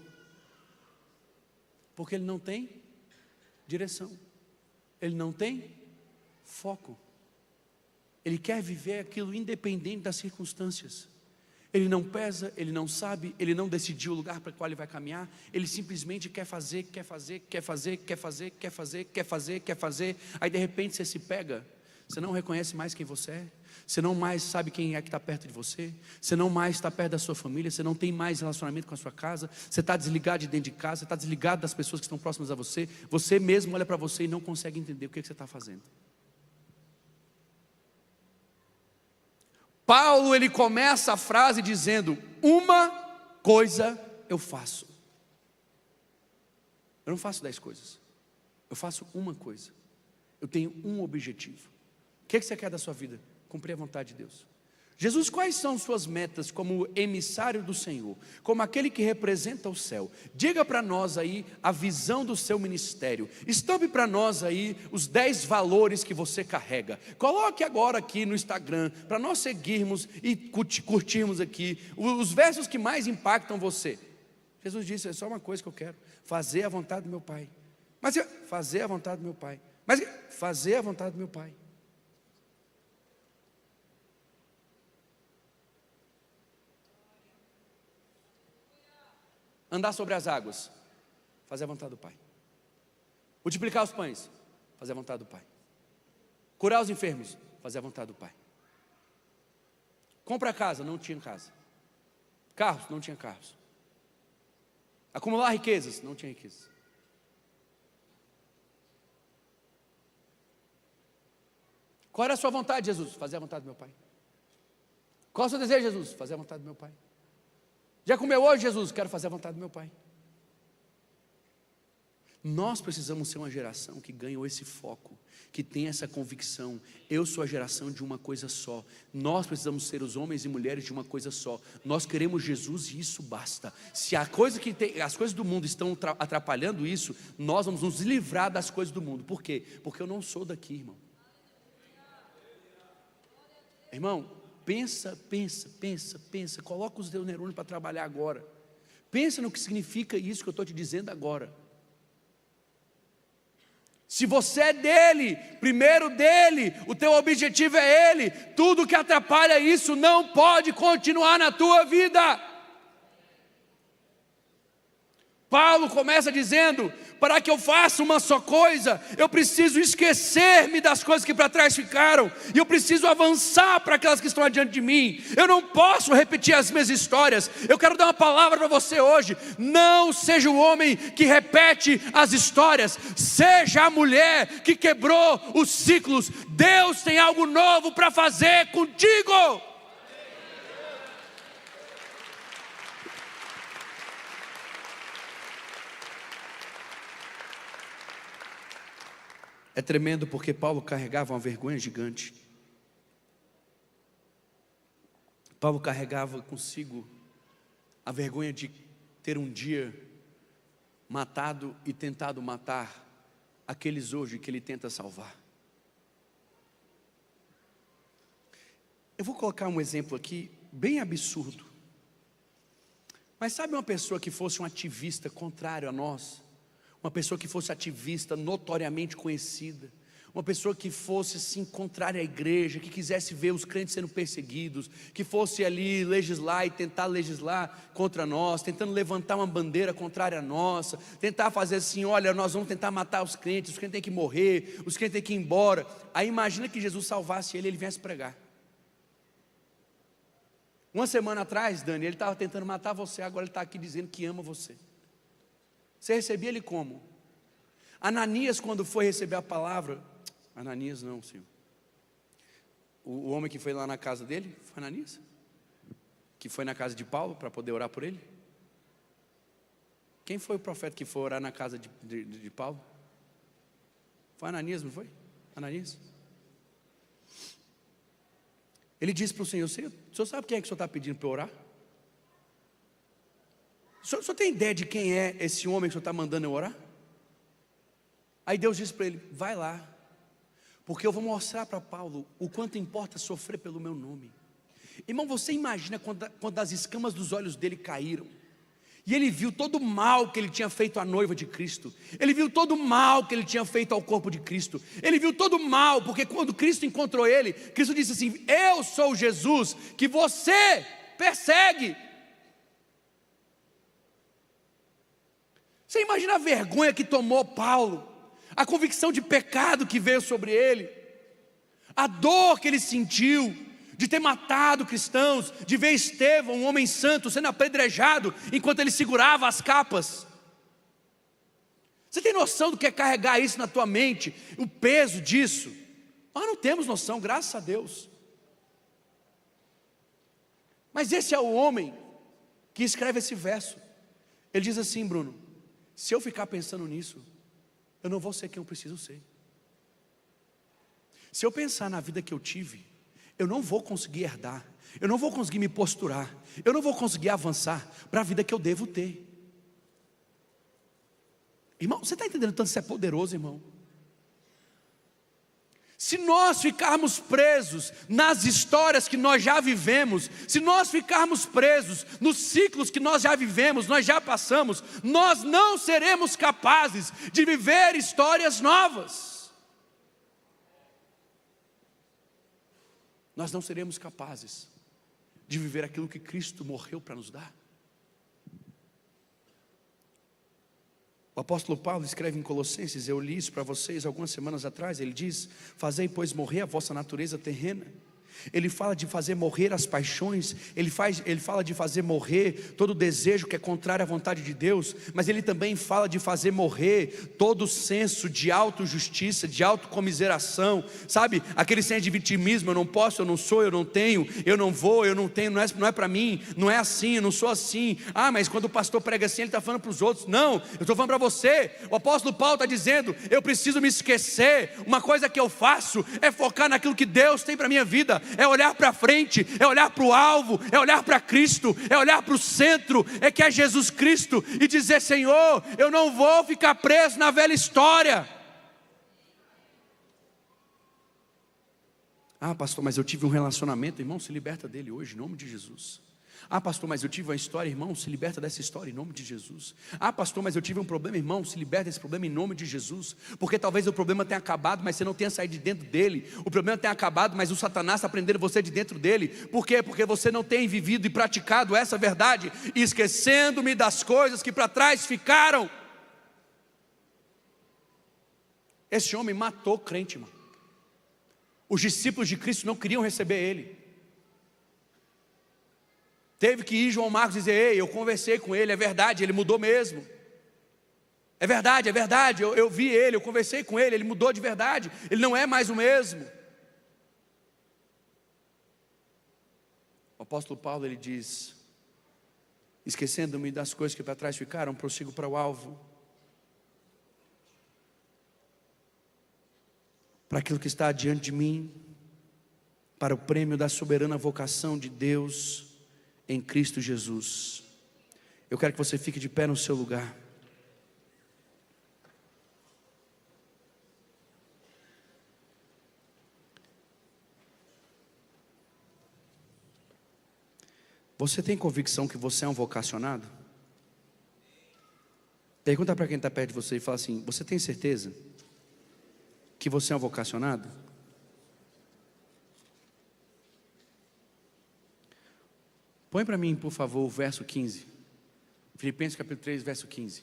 Porque ele não tem direção, ele não tem foco, ele quer viver aquilo independente das circunstâncias, ele não pesa, ele não sabe, ele não decidiu o lugar para o qual ele vai caminhar, ele simplesmente quer fazer, aí de repente você se pega, você não reconhece mais quem você é, você não mais sabe quem é que está perto de você, você não mais está perto da sua família, você não tem mais relacionamento com a sua casa, você está desligado de dentro de casa, você está desligado das pessoas que estão próximas a você, você mesmo olha para você e não consegue entender o que você está fazendo. Paulo, ele começa a frase dizendo, uma coisa eu faço. Eu não faço 10 coisas, eu faço uma coisa, eu tenho um objetivo. O que você quer da sua vida? Cumprir a vontade de Deus. Jesus, quais são suas metas como emissário do Senhor, como aquele que representa o céu? Diga para nós aí a visão do seu ministério, estampe para nós aí os 10 valores que você carrega, coloque agora aqui no Instagram, para nós seguirmos e curtirmos aqui, os versos que mais impactam você. Jesus disse, é só uma coisa que eu quero, fazer a vontade do meu Pai, mas fazer a vontade do meu Pai, mas fazer a vontade do meu Pai. Andar sobre as águas, fazer a vontade do Pai. Multiplicar os pães, fazer a vontade do Pai. Curar os enfermos, fazer a vontade do Pai. Comprar casa, não tinha casa. Carros, não tinha carros. Acumular riquezas, não tinha riquezas. Qual era a sua vontade, Jesus? Fazer a vontade do meu Pai. Qual é o seu desejo, Jesus? Fazer a vontade do meu Pai. Já comeu hoje, Jesus? Quero fazer a vontade do meu Pai. Nós precisamos ser uma geração que ganhou esse foco, que tem essa convicção. Eu sou a geração de uma coisa só. Nós precisamos ser os homens e mulheres de uma coisa só. Nós queremos Jesus e isso basta. Se as coisas do mundo estão atrapalhando isso, nós vamos nos livrar das coisas do mundo. Por quê? Porque eu não sou daqui, irmão. Irmão, pensa, coloca os teus neurônios para trabalhar agora. Pensa no que significa isso que eu estou te dizendo agora. Se você é dele, primeiro dele, o teu objetivo é ele, tudo que atrapalha isso não pode continuar na tua vida. Paulo começa dizendo, para que eu faça uma só coisa, eu preciso esquecer-me das coisas que para trás ficaram, e eu preciso avançar para aquelas que estão adiante de mim. Eu não posso repetir as mesmas histórias. Eu quero dar uma palavra para você hoje. Não seja o homem que repete as histórias, seja a mulher que quebrou os ciclos. Deus tem algo novo para fazer contigo. É tremendo porque Paulo carregava uma vergonha gigante. Paulo carregava consigo a vergonha de ter um dia matado e tentado matar aqueles hoje que ele tenta salvar. Eu vou colocar um exemplo aqui bem absurdo. Mas sabe uma pessoa que fosse um ativista contrário a nós? Uma pessoa que fosse ativista, notoriamente conhecida, uma pessoa que fosse assim contrária à igreja, que quisesse ver os crentes sendo perseguidos, que fosse ali legislar e tentar legislar contra nós, tentando levantar uma bandeira contrária à nossa, tentar fazer assim, olha, nós vamos tentar matar os crentes têm que morrer, os crentes têm que ir embora. Aí imagina que Jesus salvasse ele viesse pregar. Uma semana atrás, Dani, ele estava tentando matar você, agora ele está aqui dizendo que ama você. Você recebia ele como? Ananias, quando foi receber a palavra, Ananias não, Senhor. O homem que foi lá na casa dele, foi Ananias? Que foi na casa de Paulo para poder orar por ele? Quem foi o profeta que foi orar na casa de Paulo? Foi Ananias, não foi? Ananias? Ele disse para o Senhor, o senhor sabe quem é que o senhor está pedindo para eu orar? O senhor tem ideia de quem é esse homem que o senhor está mandando eu orar? Aí Deus disse para ele, vai lá, porque eu vou mostrar para Paulo o quanto importa sofrer pelo meu nome. Irmão, você imagina quando as escamas dos olhos dele caíram, e ele viu todo o mal que ele tinha feito à noiva de Cristo, ele viu todo o mal que ele tinha feito ao corpo de Cristo, ele viu todo o mal, porque quando Cristo encontrou ele, Cristo disse assim, eu sou Jesus que você persegue. Você imagina a vergonha que tomou Paulo, a convicção de pecado que veio sobre ele, a dor que ele sentiu, de ter matado cristãos, de ver Estevão, um homem santo, sendo apedrejado, enquanto ele segurava as capas. Você tem noção do que é carregar isso na tua mente, o peso disso? Nós não temos noção, graças a Deus. Mas esse é o homem que escreve esse verso. Ele diz assim, Bruno, se eu ficar pensando nisso, eu não vou ser quem eu preciso ser. Se eu pensar na vida que eu tive, eu não vou conseguir herdar, eu não vou conseguir me posturar, eu não vou conseguir avançar para a vida que eu devo ter. Irmão, você está entendendo tanto que isso é poderoso, irmão? Se nós ficarmos presos nas histórias que nós já vivemos, se nós ficarmos presos nos ciclos que nós já vivemos, nós já passamos, nós não seremos capazes de viver histórias novas. Nós não seremos capazes de viver aquilo que Cristo morreu para nos dar. O apóstolo Paulo escreve em Colossenses, eu li isso para vocês algumas semanas atrás, ele diz, fazei pois morrer a vossa natureza terrena, Ele fala de fazer morrer as paixões, ele fala de fazer morrer todo desejo que é contrário à vontade de Deus, mas ele também fala de fazer morrer todo senso de autojustiça, de autocomiseração, sabe? Aquele senso de vitimismo, eu não posso, eu não sou, eu não tenho, eu não vou, eu não tenho, não é para mim, não é assim, eu não sou assim. Mas quando o pastor prega assim, ele está falando para os outros. Não, eu estou falando para você. O apóstolo Paulo está dizendo, eu preciso me esquecer. Uma coisa que eu faço é focar naquilo que Deus tem para a minha vida, é olhar para frente, é olhar para o alvo, é olhar para Cristo, é olhar para o centro, que é Jesus Cristo, e dizer: Senhor, eu não vou ficar preso na velha história. Pastor, mas eu tive um relacionamento. Irmão, se liberta dele hoje, em nome de Jesus. Pastor, mas eu tive uma história. Irmão, se liberta dessa história em nome de Jesus. Pastor, mas eu tive um problema. Irmão, se liberta desse problema em nome de Jesus. Porque talvez o problema tenha acabado, mas você não tenha saído de dentro dele. O problema tenha acabado, mas o Satanás está prendendo você de dentro dele. Por quê? Porque você não tem vivido e praticado essa verdade, esquecendo-me das coisas que para trás ficaram. Esse homem matou o crente, irmão. Os discípulos de Cristo não queriam receber ele. Teve que ir João Marcos dizer: ei, eu conversei com ele, é verdade, ele mudou mesmo. É verdade, eu vi ele, eu conversei com ele mudou de verdade, ele não é mais o mesmo. O apóstolo Paulo, ele diz: esquecendo-me das coisas que para trás ficaram, prossigo para o alvo, para aquilo que está diante de mim, para o prêmio da soberana vocação de Deus em Cristo Jesus. Eu quero que você fique de pé no seu lugar. Você tem convicção que você é um vocacionado? Pergunta para quem está perto de você e fala assim: você tem certeza que você é um vocacionado? Põe para mim, por favor, o verso 15. Filipenses capítulo 3, verso 15.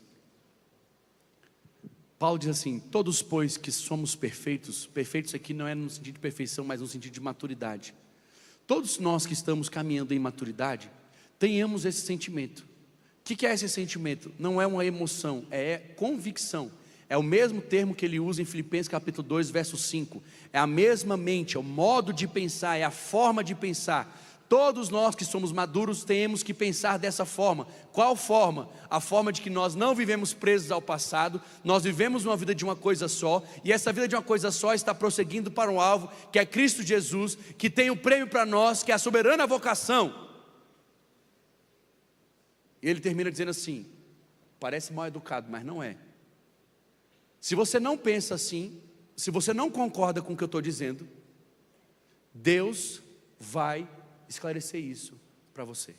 Paulo diz assim: todos, pois, que somos perfeitos. Perfeitos aqui não é no sentido de perfeição, mas no sentido de maturidade. Todos nós que estamos caminhando em maturidade, tenhamos esse sentimento. O que é esse sentimento? Não é uma emoção, é convicção. É o mesmo termo que ele usa em Filipenses capítulo 2, verso 5. É a mesma mente, é o modo de pensar, é a forma de pensar. Todos nós que somos maduros temos que pensar dessa forma. Qual forma? A forma de que nós não vivemos presos ao passado, nós vivemos uma vida de uma coisa só, e essa vida de uma coisa só está prosseguindo para um alvo, que é Cristo Jesus, que tem um prêmio para nós, que é a soberana vocação. E ele termina dizendo assim, parece mal educado, mas não é. Se você não pensa assim, se você não concorda com o que eu estou dizendo, Deus vai esclarecer isso para você.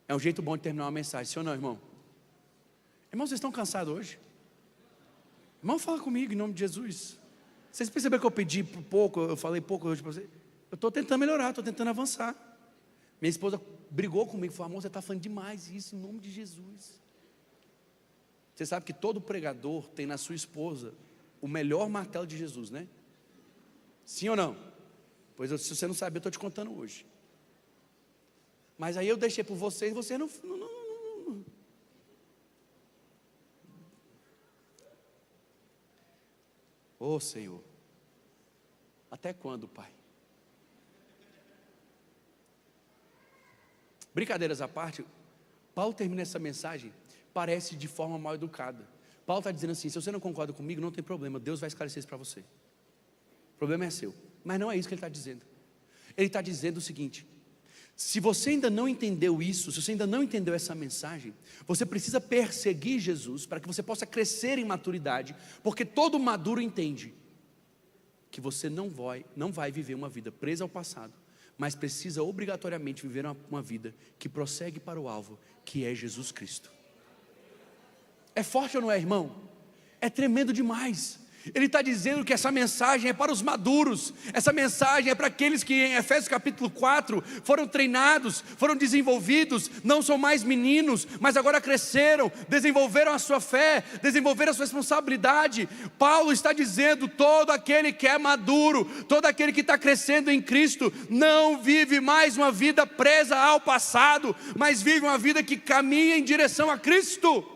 É um jeito bom de terminar uma mensagem, sim ou não, irmão? Irmão, vocês estão cansados hoje? Irmão, fala comigo em nome de Jesus. Vocês perceberam que eu pedi pouco, eu falei pouco hoje para vocês? Eu estou tentando melhorar, estou tentando avançar. Minha esposa brigou comigo, falou: amor, você está falando demais isso em nome de Jesus. Você sabe que todo pregador tem na sua esposa o melhor martelo de Jesus, né? Sim ou não? Pois se você não sabe, eu estou te contando hoje. Mas aí eu deixei por vocês, você não. Ô Senhor, até quando, Pai? Brincadeiras à parte, Paulo termina essa mensagem, parece de forma mal educada. Paulo está dizendo assim: se você não concorda comigo, não tem problema, Deus vai esclarecer isso para você. O problema é seu. Mas não é isso que ele está dizendo. Ele está dizendo o seguinte: se você ainda não entendeu isso, se você ainda não entendeu essa mensagem, você precisa perseguir Jesus para que você possa crescer em maturidade, porque todo maduro entende que você não vai viver uma vida presa ao passado, mas precisa obrigatoriamente viver uma vida que prossegue para o alvo, que é Jesus Cristo. É forte ou não é, irmão? É tremendo demais. Ele está dizendo que essa mensagem é para os maduros, essa mensagem é para aqueles que em Efésios capítulo 4 foram treinados, foram desenvolvidos, não são mais meninos, mas agora cresceram, desenvolveram a sua fé, desenvolveram a sua responsabilidade. Paulo está dizendo: todo aquele que é maduro, todo aquele que está crescendo em Cristo, não vive mais uma vida presa ao passado, mas vive uma vida que caminha em direção a Cristo.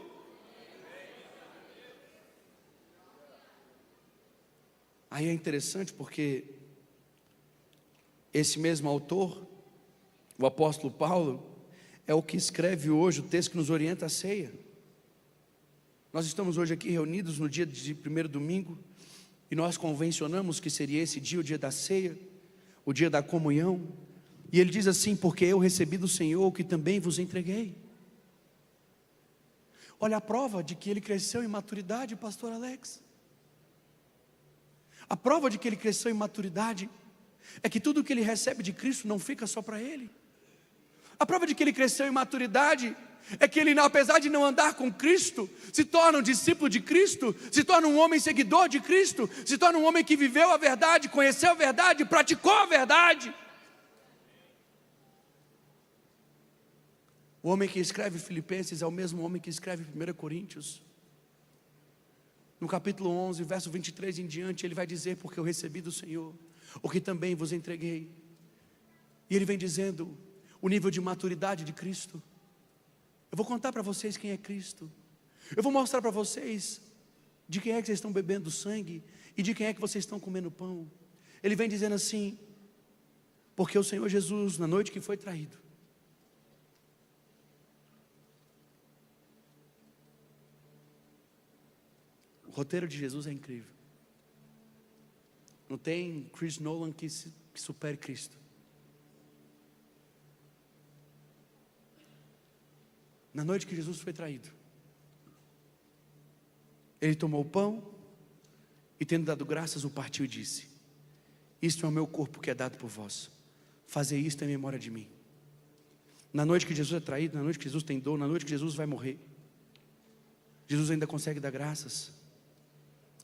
Aí é interessante porque esse mesmo autor, o apóstolo Paulo, é o que escreve hoje o texto que nos orienta à ceia. Nós estamos hoje aqui reunidos no dia de primeiro domingo, e nós convencionamos que seria esse dia, o dia da ceia, o dia da comunhão, e ele diz assim: porque eu recebi do Senhor o que também vos entreguei. Olha a prova de que ele cresceu em maturidade, pastor Alex. A prova de que ele cresceu em maturidade é que tudo que ele recebe de Cristo não fica só para ele. A prova de que ele cresceu em maturidade é que ele, apesar de não andar com Cristo, se torna um discípulo de Cristo, se torna um homem seguidor de Cristo, se torna um homem que viveu a verdade, conheceu a verdade, praticou a verdade. O homem que escreve Filipenses é o mesmo homem que escreve 1 Coríntios. No capítulo 11, verso 23 em diante, ele vai dizer: porque eu recebi do Senhor o que também vos entreguei. E ele vem dizendo o nível de maturidade de Cristo. Eu vou contar para vocês quem é Cristo. Eu vou mostrar para vocês de quem é que vocês estão bebendo sangue e de quem é que vocês estão comendo pão. Ele vem dizendo assim: porque o Senhor Jesus, na noite que foi traído, o roteiro de Jesus é incrível. Não tem Chris Nolan que supere Cristo. Na noite que Jesus foi traído, ele tomou o pão e, tendo dado graças, o partiu e disse: isto é o meu corpo que é dado por vós, fazei isto em memória de mim. Na noite que Jesus é traído, na noite que Jesus tem dor, na noite que Jesus vai morrer, Jesus ainda consegue dar graças.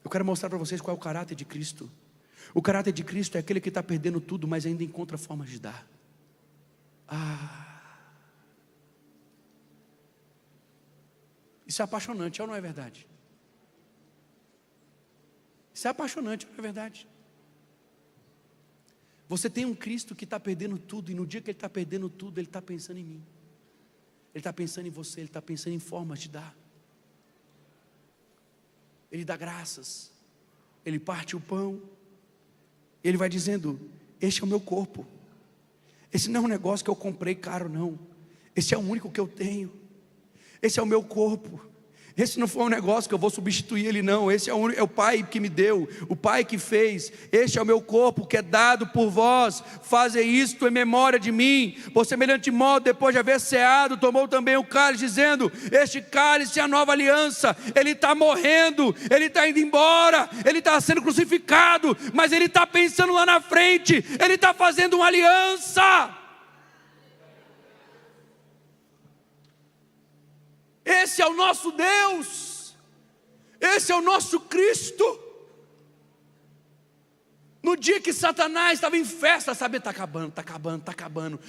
Eu quero mostrar para vocês qual é o caráter de Cristo. O caráter de Cristo é aquele que está perdendo tudo, mas ainda encontra formas de dar. Isso é apaixonante, ou não é verdade? Isso é apaixonante, ou não é verdade? Você tem um Cristo que está perdendo tudo, e no dia que ele está perdendo tudo, ele está pensando em mim. Ele está pensando em você, ele está pensando em formas de dar. Ele dá graças, ele parte o pão, ele vai dizendo: este é o meu corpo. Esse não é um negócio que eu comprei caro, não. Esse é o único que eu tenho. Esse é o meu corpo. Esse não foi um negócio que eu vou substituir ele, não. Esse é o Pai que me deu, o Pai que fez. Este é o meu corpo que é dado por vós. Fazei isto em memória de mim. Por semelhante modo, depois de haver ceado, tomou também o cálice, dizendo: este cálice é a nova aliança. Ele está morrendo, ele está indo embora, ele está sendo crucificado, mas ele está pensando lá na frente, ele está fazendo uma aliança. Esse é o nosso Deus, esse é o nosso Cristo. No dia que Satanás estava em festa, sabe, está acabando,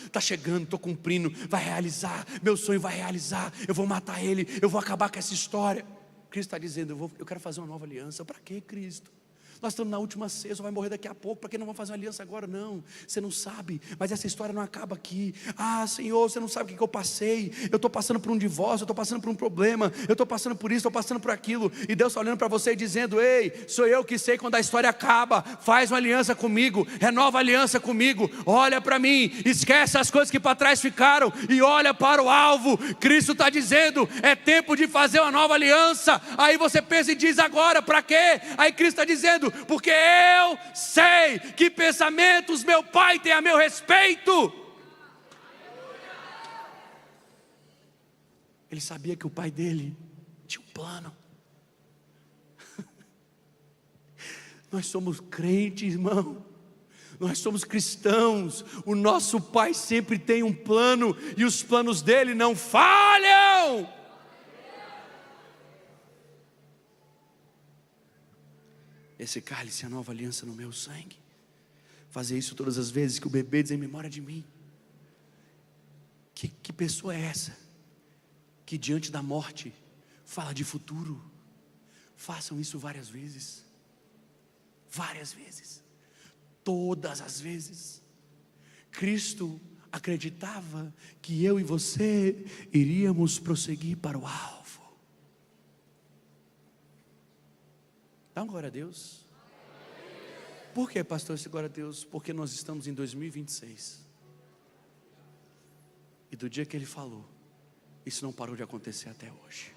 está chegando, estou cumprindo, vai realizar, meu sonho vai realizar, eu vou matar ele, eu vou acabar com essa história. Cristo está dizendo: eu quero fazer uma nova aliança. Para quê, Cristo? Nós estamos na última ceia, só vai morrer daqui a pouco, para que não vamos fazer uma aliança agora? Não, você não sabe, mas essa história não acaba aqui. Senhor, você não sabe o que eu passei. Eu estou passando por um divórcio, eu estou passando por um problema, eu estou passando por isso, estou passando por aquilo. E Deus está olhando para você e dizendo: ei, sou eu que sei quando a história acaba. Faz uma aliança comigo, renova a aliança comigo. Olha para mim, esquece as coisas que para trás ficaram e olha para o alvo. Cristo está dizendo: é tempo de fazer uma nova aliança. Aí você pensa e diz: agora, para quê? Aí Cristo está dizendo: porque eu sei que pensamentos meu Pai tem a meu respeito. Ele sabia que o pai dele tinha um plano. Nós somos crentes, irmão. Nós somos cristãos. O nosso Pai sempre tem um plano, e os planos dele não falham. Esse cálice é a nova aliança no meu sangue. Fazer isso todas as vezes que o bebedes em memória de mim. Que pessoa é essa que diante da morte fala de futuro? Façam isso várias vezes. Várias vezes. Todas as vezes. Cristo acreditava que eu e você iríamos prosseguir para o alvo. Dá uma glória a Deus. Por que, pastor, esse glória a Deus? Porque nós estamos em 2026. E do dia que ele falou, isso não parou de acontecer até hoje.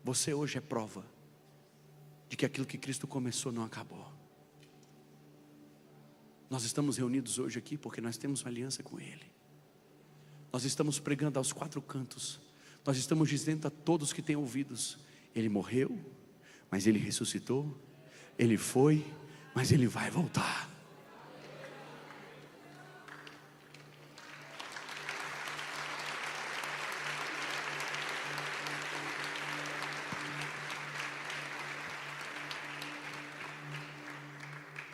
Você hoje é prova de que aquilo que Cristo começou não acabou. Nós estamos reunidos hoje aqui porque nós temos uma aliança com Ele. Nós estamos pregando aos 4 cantos. Nós estamos dizendo a todos que têm ouvidos: Ele morreu, mas Ele ressuscitou. Ele foi, mas Ele vai voltar.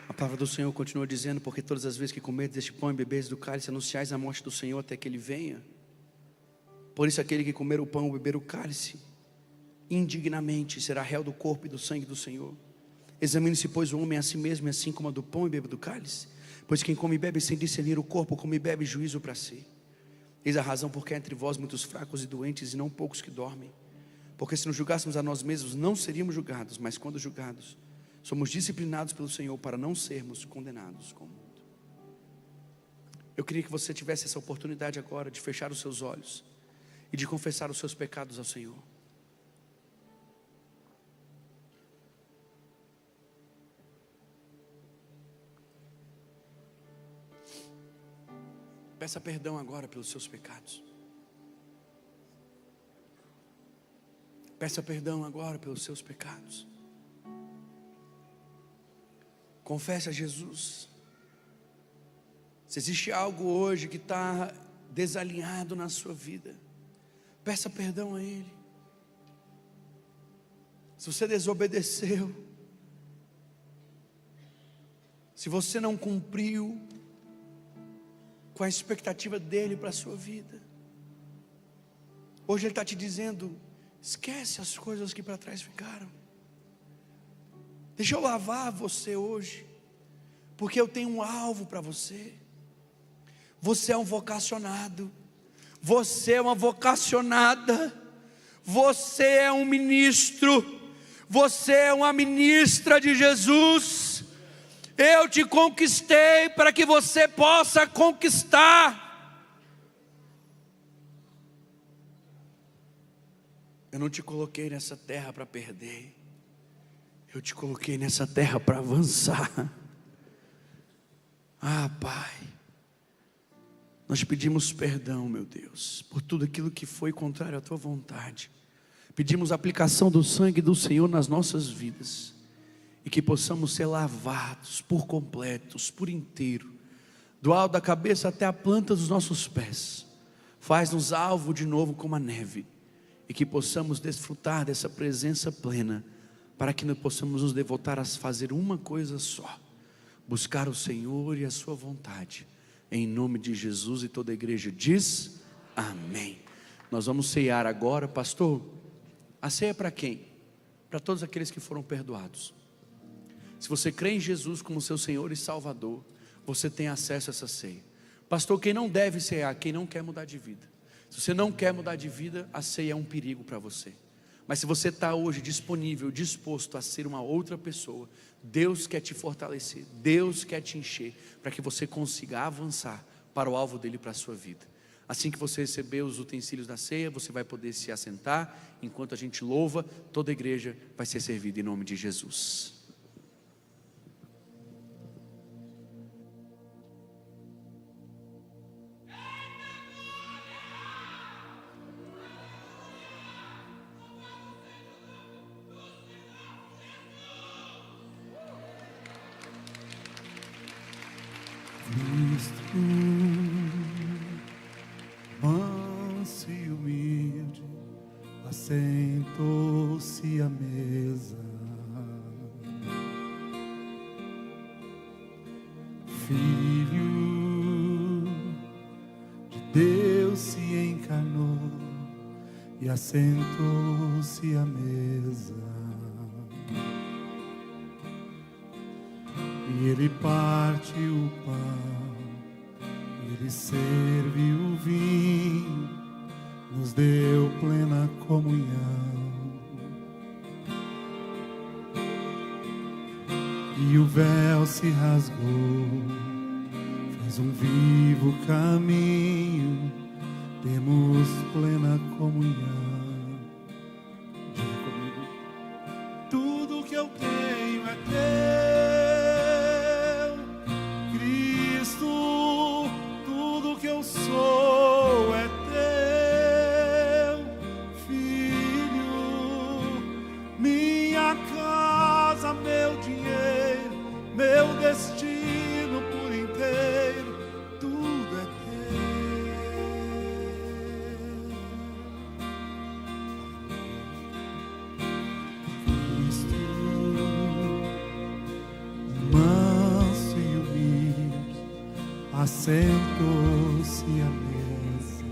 A palavra do Senhor continua dizendo: porque todas as vezes que comerdes este pão e bebedes do cálice, anunciais a morte do Senhor até que Ele venha. Por isso aquele que comer o pão ou beber o cálice indignamente será réu do corpo e do sangue do Senhor. Examine-se, pois, o homem a si mesmo, e assim coma do pão e beba do cálice. Pois quem come e bebe sem discernir o corpo, come e bebe juízo para si. Eis a razão porque há entre vós muitos fracos e doentes, e não poucos que dormem. Porque se nos julgássemos a nós mesmos, não seríamos julgados, mas quando julgados, somos disciplinados pelo Senhor para não sermos condenados com o mundo. Eu queria que você tivesse essa oportunidade agora de fechar os seus olhos e de confessar os seus pecados ao Senhor. Peça perdão agora pelos seus pecados. Peça perdão agora pelos seus pecados. Confesse a Jesus. Se existe algo hoje que está desalinhado na sua vida, peça perdão a Ele. Se você desobedeceu, se você não cumpriu com a expectativa dEle para a sua vida, hoje Ele está te dizendo: esquece as coisas que para trás ficaram. Deixa eu lavar você hoje, porque eu tenho um alvo para você. Você é um vocacionado, você é uma vocacionada, você é um ministro, você é uma ministra de Jesus. Eu te conquistei para que você possa conquistar. Eu não te coloquei nessa terra para perder. Eu te coloquei nessa terra para avançar. Ah, Pai, nós pedimos perdão, meu Deus, por tudo aquilo que foi contrário à Tua vontade. Pedimos a aplicação do sangue do Senhor nas nossas vidas, e que possamos ser lavados por completos, por inteiro, do alto da cabeça até a planta dos nossos pés. Faz-nos alvo de novo como a neve, e que possamos desfrutar dessa presença plena, para que nós possamos nos devotar a fazer uma coisa só: buscar o Senhor e a sua vontade. Em nome de Jesus, e toda a igreja diz amém. Nós vamos ceiar agora, pastor. A ceia é para quem? Para todos aqueles que foram perdoados. Se você crê em Jesus como seu Senhor e Salvador, você tem acesso a essa ceia. Pastor, quem não deve cear? Quem não quer mudar de vida. Se você não quer mudar de vida, a ceia é um perigo para você. Mas se você está hoje disponível, disposto a ser uma outra pessoa, Deus quer te fortalecer, Deus quer te encher, para que você consiga avançar para o alvo dele para a sua vida. Assim que você receber os utensílios da ceia, você vai poder se assentar. Enquanto a gente louva, toda a igreja vai ser servida em nome de Jesus. Cristo, manso e humilde, assentou-se à mesa. Filho de Deus se encarnou e assentou-se à mesa. E ele partiu o pão, ele serviu o vinho, nos deu plena comunhão. E o véu se rasgou, fez um vivo caminho, temos plena comunhão. Diga comigo: tudo que eu tenho é teu, Cristo, tudo que eu sou é teu, Filho, minha casa, meu dinheiro, meu destino por inteiro, tudo é teu. Cristo, manso e humilde, assentou-se à mesa.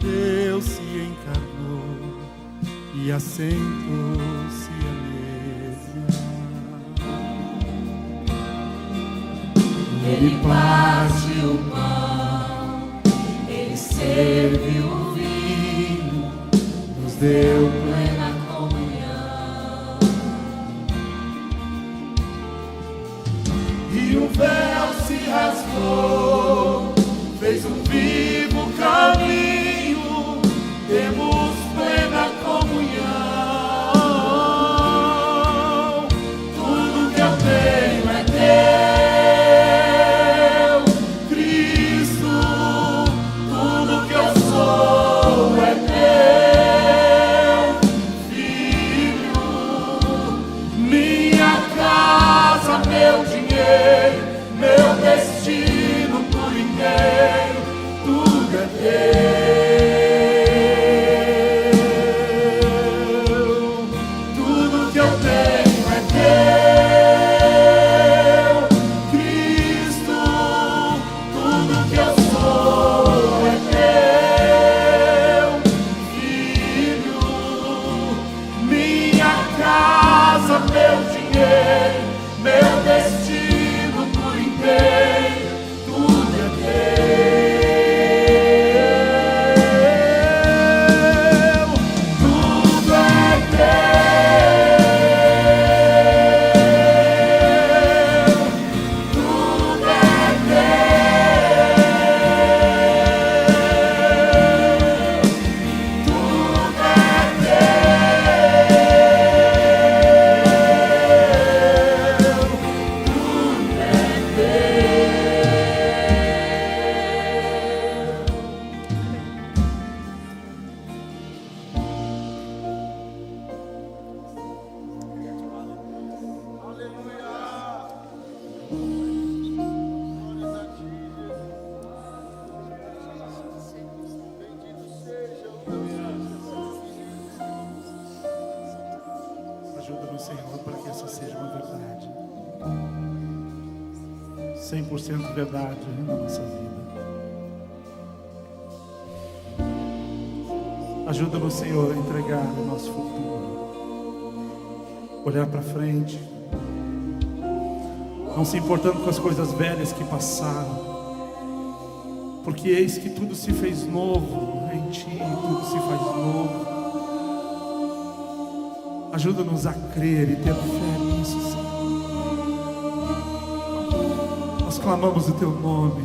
Deus se encarnou e assentou-se à mesa. Ele partiu o pão, ele serviu o vinho, nos deu plena comunhão. e o véu se rasgou, fez um vivo caminho, temos plena comunhão. Tudo que eu tenho é teu, Cristo, tudo que eu sou é teu, Filho, minha casa, meu dinheiro, meu destino por inteiro, tudo é teu. Tudo que eu tenho é teu, Cristo, tudo que eu sou é teu, Filho, minha casa, meu dinheiro, meu destino por inteiro, tudo é teu, tudo é teu, tudo é teu, tudo é Ajuda-nos, Senhor, para que essa seja uma verdade, 100% verdade na nossa vida. Ajuda-nos, Senhor, a entregar o nosso futuro, olhar para frente, não se importando com as coisas velhas que passaram, porque eis que tudo se fez novo em Ti, tudo se faz novo. Ajuda-nos a crer e ter fé nisso, Senhor. Nós clamamos o Teu nome,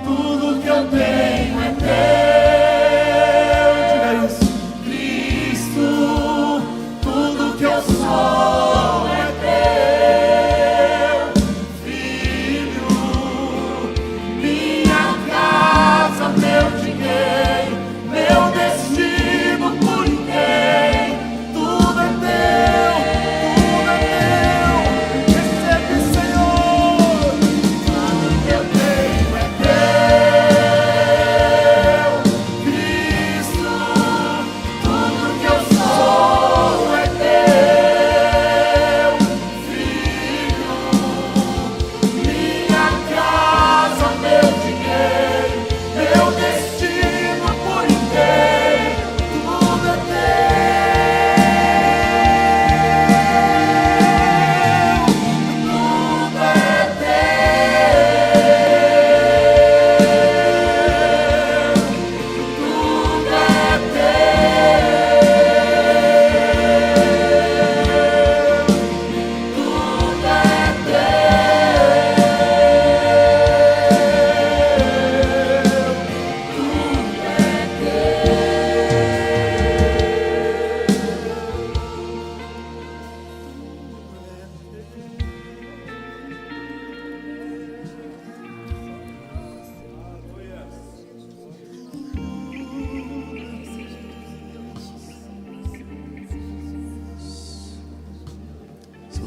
tudo que eu tenho é teu.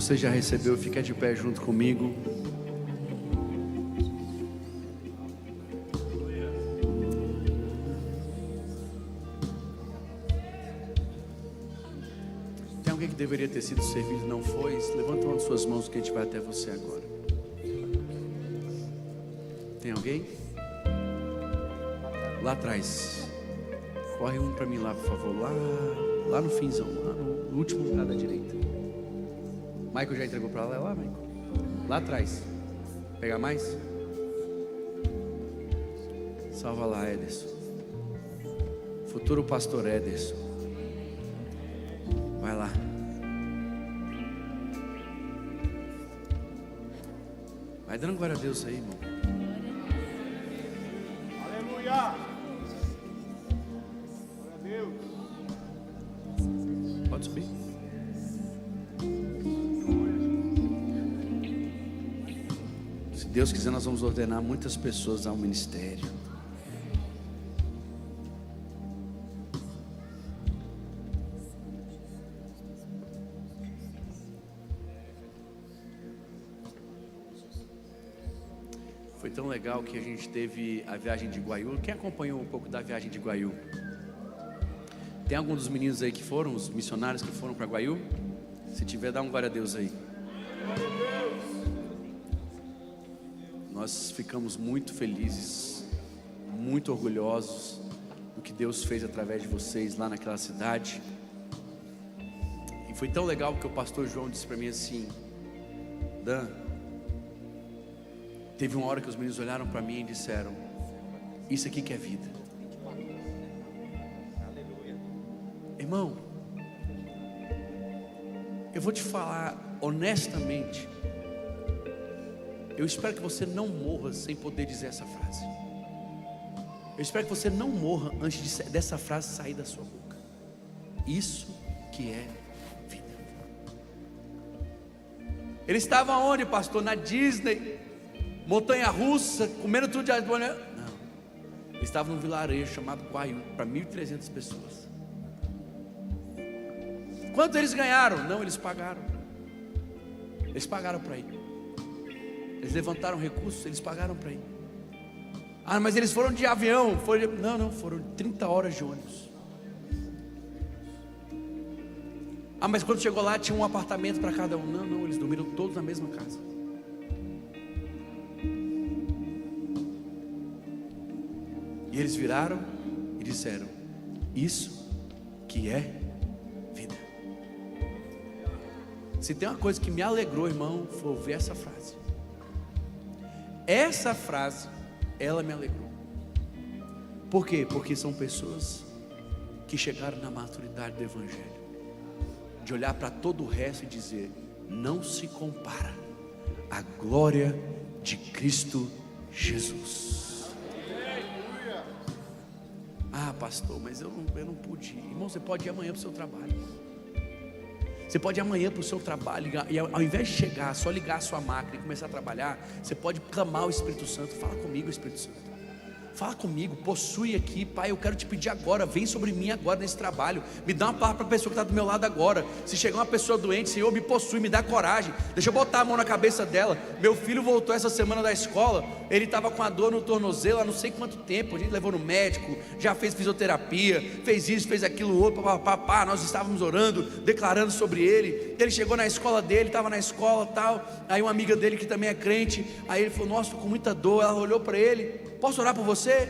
você já recebeu, fica de pé junto comigo. Tem alguém que deveria ter sido servido e não foi? Levanta uma de suas mãos que a gente vai até você agora. Tem alguém? Lá atrás. Corre um para mim lá, por favor. Lá no finzão, lá no último lugar da direita. Michael já entregou para lá, Michael? Lá atrás. Pegar mais? Salva lá, Ederson. Futuro pastor Ederson. Vai lá. Vai dando glória a Deus aí, irmão. Aleluia! Glória a Deus. Pode subir. Se Deus quiser, nós vamos ordenar muitas pessoas ao ministério. Foi tão legal que a gente teve a viagem de Guaiú. Quem acompanhou um pouco da viagem de Guaiú? Tem algum dos meninos aí que foram, os missionários que foram para Guaiú? Se tiver, dá um glória a Deus aí. Nós ficamos muito felizes, muito orgulhosos do que Deus fez através de vocês lá naquela cidade. E foi tão legal que o pastor João disse para mim assim: Dan, teve uma hora que os meninos olharam para mim e disseram: isso aqui que é vida. Irmão, eu vou te falar honestamente, eu espero que você não morra sem poder dizer essa frase. Eu espero que você não morra antes dessa frase sair da sua boca. Isso que é vida. Ele estava onde, pastor? Na Disney, montanha russa, comendo tudo de não, ele estava num vilarejo chamado Guaiú, para 1.300 pessoas. Quanto eles ganharam? Não, eles pagaram. Eles pagaram para ir. Eles levantaram recursos, eles pagaram para ir. Ah, mas eles foram de avião. Não, foram 30 horas de ônibus. Ah, mas quando chegou lá tinha um apartamento para cada um. Não, eles dormiram todos na mesma casa. E eles viraram e disseram: isso que é vida. Se tem uma coisa que me alegrou, irmão, foi ouvir essa frase. Essa frase, ela me alegrou. Por quê? Porque são pessoas que chegaram na maturidade do Evangelho, de olhar para todo o resto e dizer: não se compara à glória de Cristo Jesus. Ah, pastor, mas eu não pude ir. Irmão, você pode ir amanhã para o seu trabalho. Você pode ir amanhã para o seu trabalho e ao invés de chegar, só ligar a sua máquina e começar a trabalhar, você pode clamar ao Espírito Santo. Fala comigo, Espírito Santo. Fala comigo, possui aqui, Pai, eu quero te pedir agora, vem sobre mim agora nesse trabalho, me dá uma palavra para a pessoa que está do meu lado agora. Se chegar uma pessoa doente, Senhor, me possui, me dá coragem, deixa eu botar a mão na cabeça dela. Meu filho voltou essa semana da escola, ele estava com a dor no tornozelo há não sei quanto tempo, a gente levou no médico, já fez fisioterapia, fez isso, fez aquilo outro, papá, nós estávamos orando, declarando sobre ele chegou na escola dele, estava na escola tal, aí uma amiga dele que também é crente, aí ele falou: nossa, estou com muita dor. Ela olhou para ele: posso orar por você?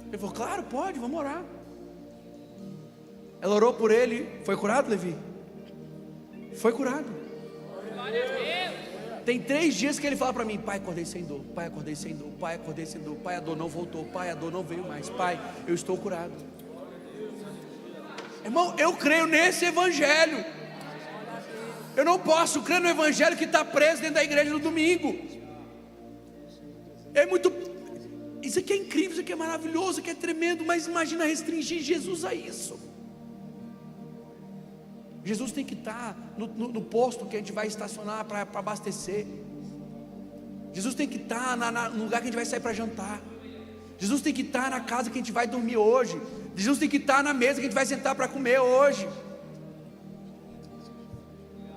Ele falou: claro, pode, vamos orar. Ela orou por ele. Foi curado, Levi? Foi curado. Tem 3 dias que ele fala para mim: pai, acordei sem dor. Pai, acordei sem dor. Pai, acordei sem dor. Pai, a dor não voltou. Pai, a dor não veio mais. Pai, eu estou curado. Irmão, eu creio nesse evangelho. Eu não posso crer no evangelho que está preso dentro da igreja no domingo. É muito. Isso aqui é incrível, isso aqui é maravilhoso, isso aqui é tremendo. Mas imagina restringir Jesus a isso. Jesus tem que estar no posto que a gente vai estacionar para abastecer. Jesus tem que estar no lugar que a gente vai sair para jantar. Jesus tem que estar na casa que a gente vai dormir hoje. Jesus tem que estar na mesa que a gente vai sentar para comer hoje.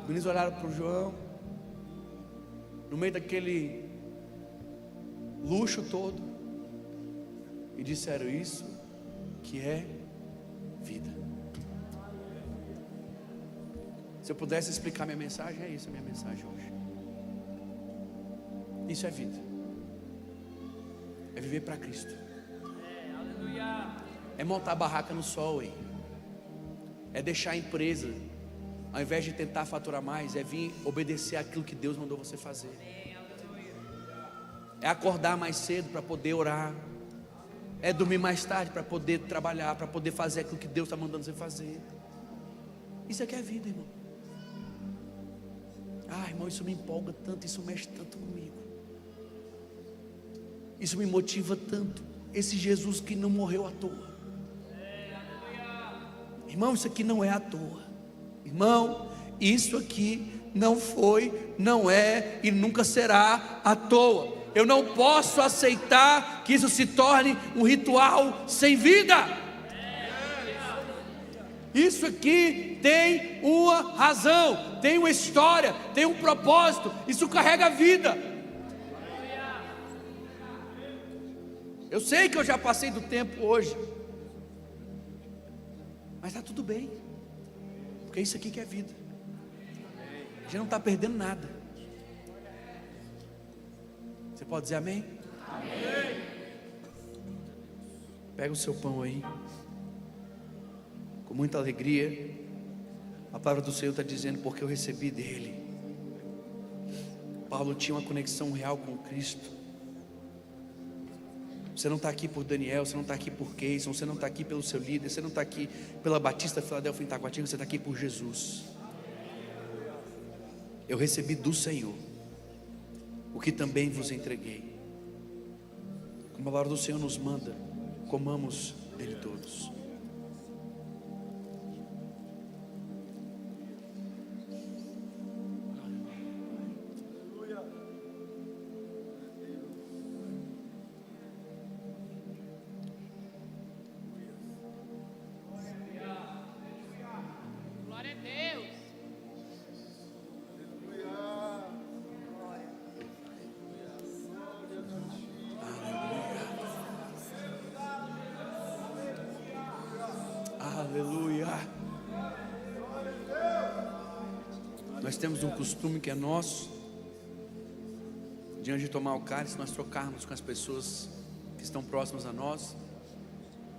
Os meninos olharam para o João, no meio daquele luxo todo, e disseram: isso que é vida. Se eu pudesse explicar minha mensagem, é isso a minha mensagem hoje. Isso é vida. É viver para Cristo. É montar barraca no sol aí. É deixar a empresa, ao invés de tentar faturar mais, é vir obedecer aquilo que Deus mandou você fazer. É acordar mais cedo para poder orar. É dormir mais tarde para poder trabalhar, para poder fazer aquilo que Deus está mandando você fazer. Isso aqui é vida, irmão. Ah, irmão, isso me empolga tanto, isso mexe tanto comigo. Isso me motiva tanto. Esse Jesus que não morreu à toa. Irmão, isso aqui não é à toa. Irmão, isso aqui não foi, não é e nunca será à toa. Eu não posso aceitar que isso se torne um ritual sem vida. Isso aqui tem uma razão, tem uma história, tem um propósito. Isso carrega vida. Eu sei que eu já passei do tempo hoje, mas está tudo bem, porque isso aqui que é vida. A gente não está perdendo nada. Você pode dizer amém? Amém. Pega o seu pão aí, com muita alegria. A palavra do Senhor está dizendo: porque eu recebi dele. Paulo tinha uma conexão real com Cristo. Você não está aqui por Daniel, você não está aqui por Keyson, você não está aqui pelo seu líder, você não está aqui pela Batista Filadélfia em Taquatinga, você está aqui por Jesus. Eu recebi do Senhor o que também vos entreguei. Como a palavra do Senhor nos manda, comamos dele todos. Aleluia. Nós temos um costume que é nosso, diante de tomar o cálice, nós trocarmos com as pessoas que estão próximas a nós.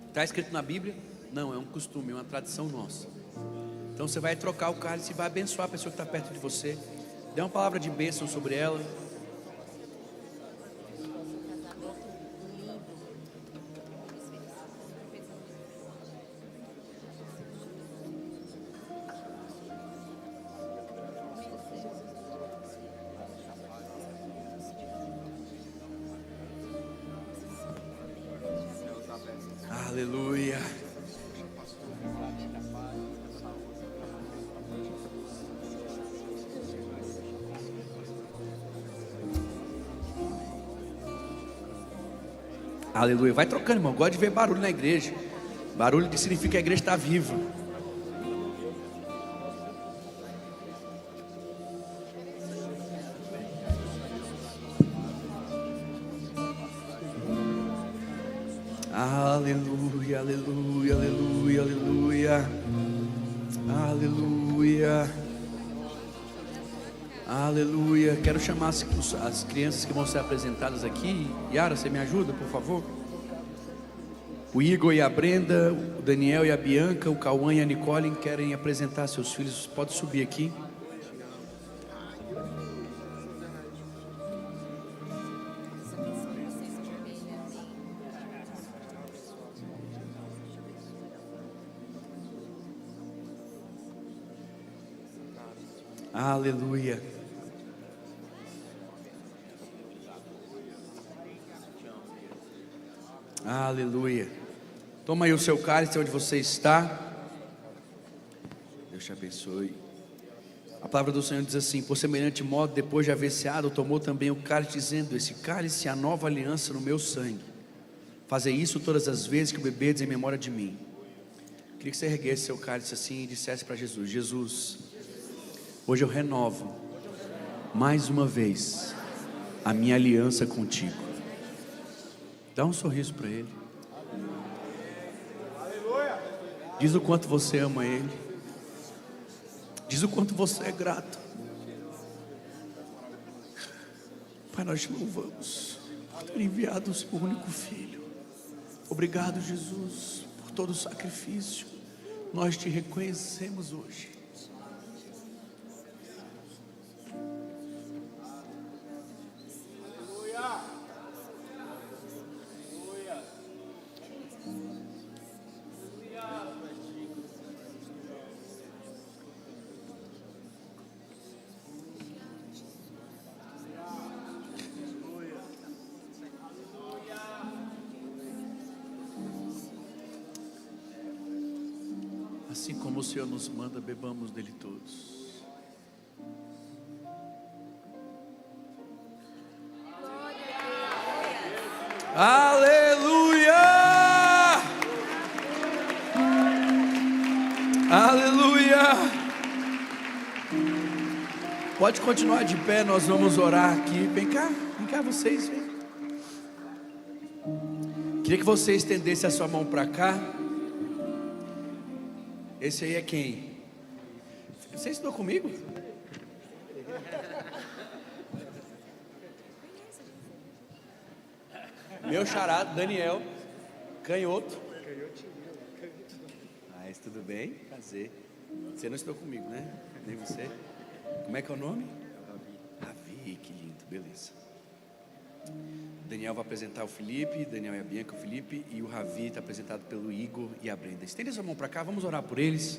Está escrito na Bíblia? Não, é um costume, é uma tradição nossa. Então você vai trocar o cálice e vai abençoar a pessoa que está perto de você. Dê uma palavra de bênção sobre ela. Aleluia. Aleluia. Vai trocando, irmão. Gosto de ver barulho na igreja. Barulho que significa que a igreja está viva. Aleluia, aleluia, aleluia, aleluia. Aleluia. Aleluia. Quero chamar as crianças que vão ser apresentadas aqui. Yara, você me ajuda, por favor? O Igor e a Brenda, o Daniel e a Bianca, o Cauã e a Nicole querem apresentar seus filhos. Pode subir aqui. Aleluia. Aleluia. Toma aí o seu cálice onde você está. Deus te abençoe. A palavra do Senhor diz assim: por semelhante modo, depois de haver ceado, tomou também o cálice, dizendo: esse cálice é a nova aliança no meu sangue. Fazei isso todas as vezes que o beberdes em memória de mim. Queria que você erguesse seu cálice assim e dissesse para Jesus: Jesus, hoje eu renovo mais uma vez a minha aliança contigo. Dá um sorriso para Ele. Diz o quanto você ama Ele. Diz o quanto você é grato. Pai, nós te louvamos por ter enviado o seu único Filho. Obrigado, Jesus, por todo o sacrifício. Nós te reconhecemos hoje. Assim como o Senhor nos manda, bebamos dele todos. Aleluia! Aleluia! Pode continuar de pé, nós vamos orar aqui. Vem cá vocês, vem. Queria que você estendesse a sua mão para cá. Esse aí é quem? Você estudou comigo? Meu xará, Daniel, canhoto. Mas tudo bem? Prazer. Você não estudou comigo, né? Nem você. Como é que é o nome? Ravi, que lindo, beleza. Daniel vai apresentar o Felipe, Daniel e a Bianca, o Felipe, e o Ravi está apresentado pelo Igor e a Brenda. Estende a sua mão para cá, vamos orar por eles.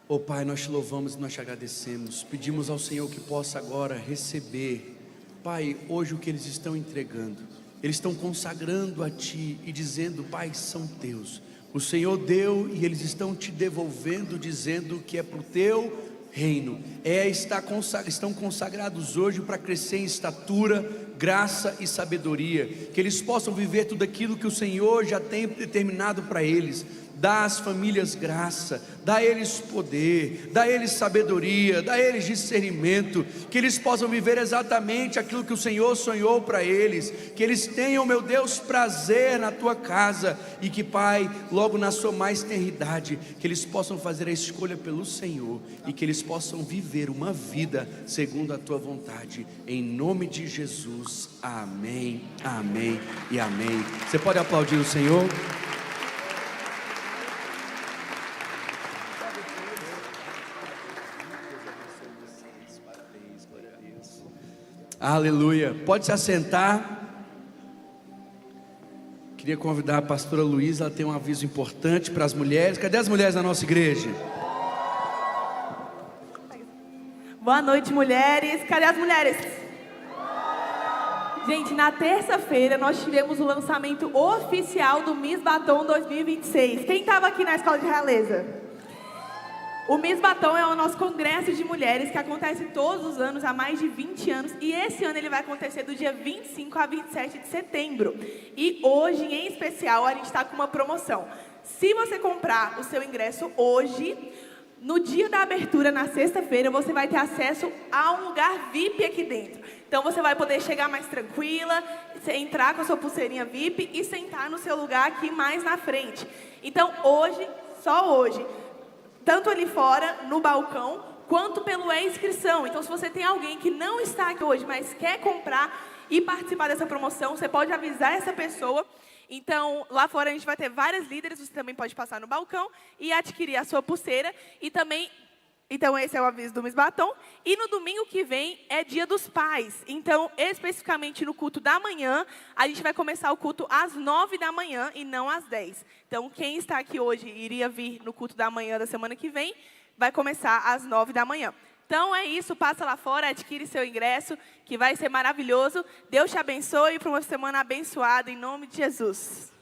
Oh Pai, nós te louvamos e nós te agradecemos. Pedimos ao Senhor que possa agora receber, Pai, hoje o que eles estão entregando. Eles estão consagrando a Ti e dizendo: Pai, são Teus. O Senhor deu e eles estão te devolvendo, dizendo que é para o Teu reino. Estão consagrados hoje para crescer em estatura, graça e sabedoria. Que eles possam viver tudo aquilo que o Senhor já tem determinado para eles. Dá às famílias graça, dá a eles poder, dá a eles sabedoria, dá a eles discernimento, que eles possam viver exatamente aquilo que o Senhor sonhou para eles, que eles tenham, meu Deus, prazer na tua casa, e que, Pai, logo na sua mais tenridade, que eles possam fazer a escolha pelo Senhor, e que eles possam viver uma vida segundo a tua vontade, em nome de Jesus, amém, amém e amém. Você pode aplaudir o Senhor? Aleluia, pode se assentar. Queria convidar a pastora Luísa, ela tem um aviso importante para as mulheres. Cadê as mulheres da nossa igreja? Boa noite, mulheres. Cadê as mulheres? Gente, na terça-feira nós tivemos o lançamento oficial do Miss Batom 2026. Quem estava aqui na Escola de Realeza? O Miss Batom é o nosso congresso de mulheres que acontece todos os anos há mais de 20 anos. E esse ano ele vai acontecer do dia 25 a 27 de setembro. E hoje, em especial, a gente está com uma promoção. Se você comprar o seu ingresso hoje, no dia da abertura, na sexta-feira, você vai ter acesso a um lugar VIP aqui dentro. Então você vai poder chegar mais tranquila, entrar com a sua pulseirinha VIP e sentar no seu lugar aqui mais na frente. Então hoje, só hoje, tanto ali fora, no balcão, quanto pelo e-inscrição. Então, se você tem alguém que não está aqui hoje, mas quer comprar e participar dessa promoção, você pode avisar essa pessoa. Então, lá fora a gente vai ter várias líderes, você também pode passar no balcão e adquirir a sua pulseira. E também, então esse é o aviso do Miss Batom. E no domingo que vem é Dia dos Pais. Então, especificamente no culto da manhã, a gente vai começar o culto às 9 da manhã e não às 10. Então, quem está aqui hoje e iria vir no culto da manhã da semana que vem, vai começar às 9 da manhã. Então é isso, passa lá fora, adquire seu ingresso, que vai ser maravilhoso. Deus te abençoe para uma semana abençoada, em nome de Jesus.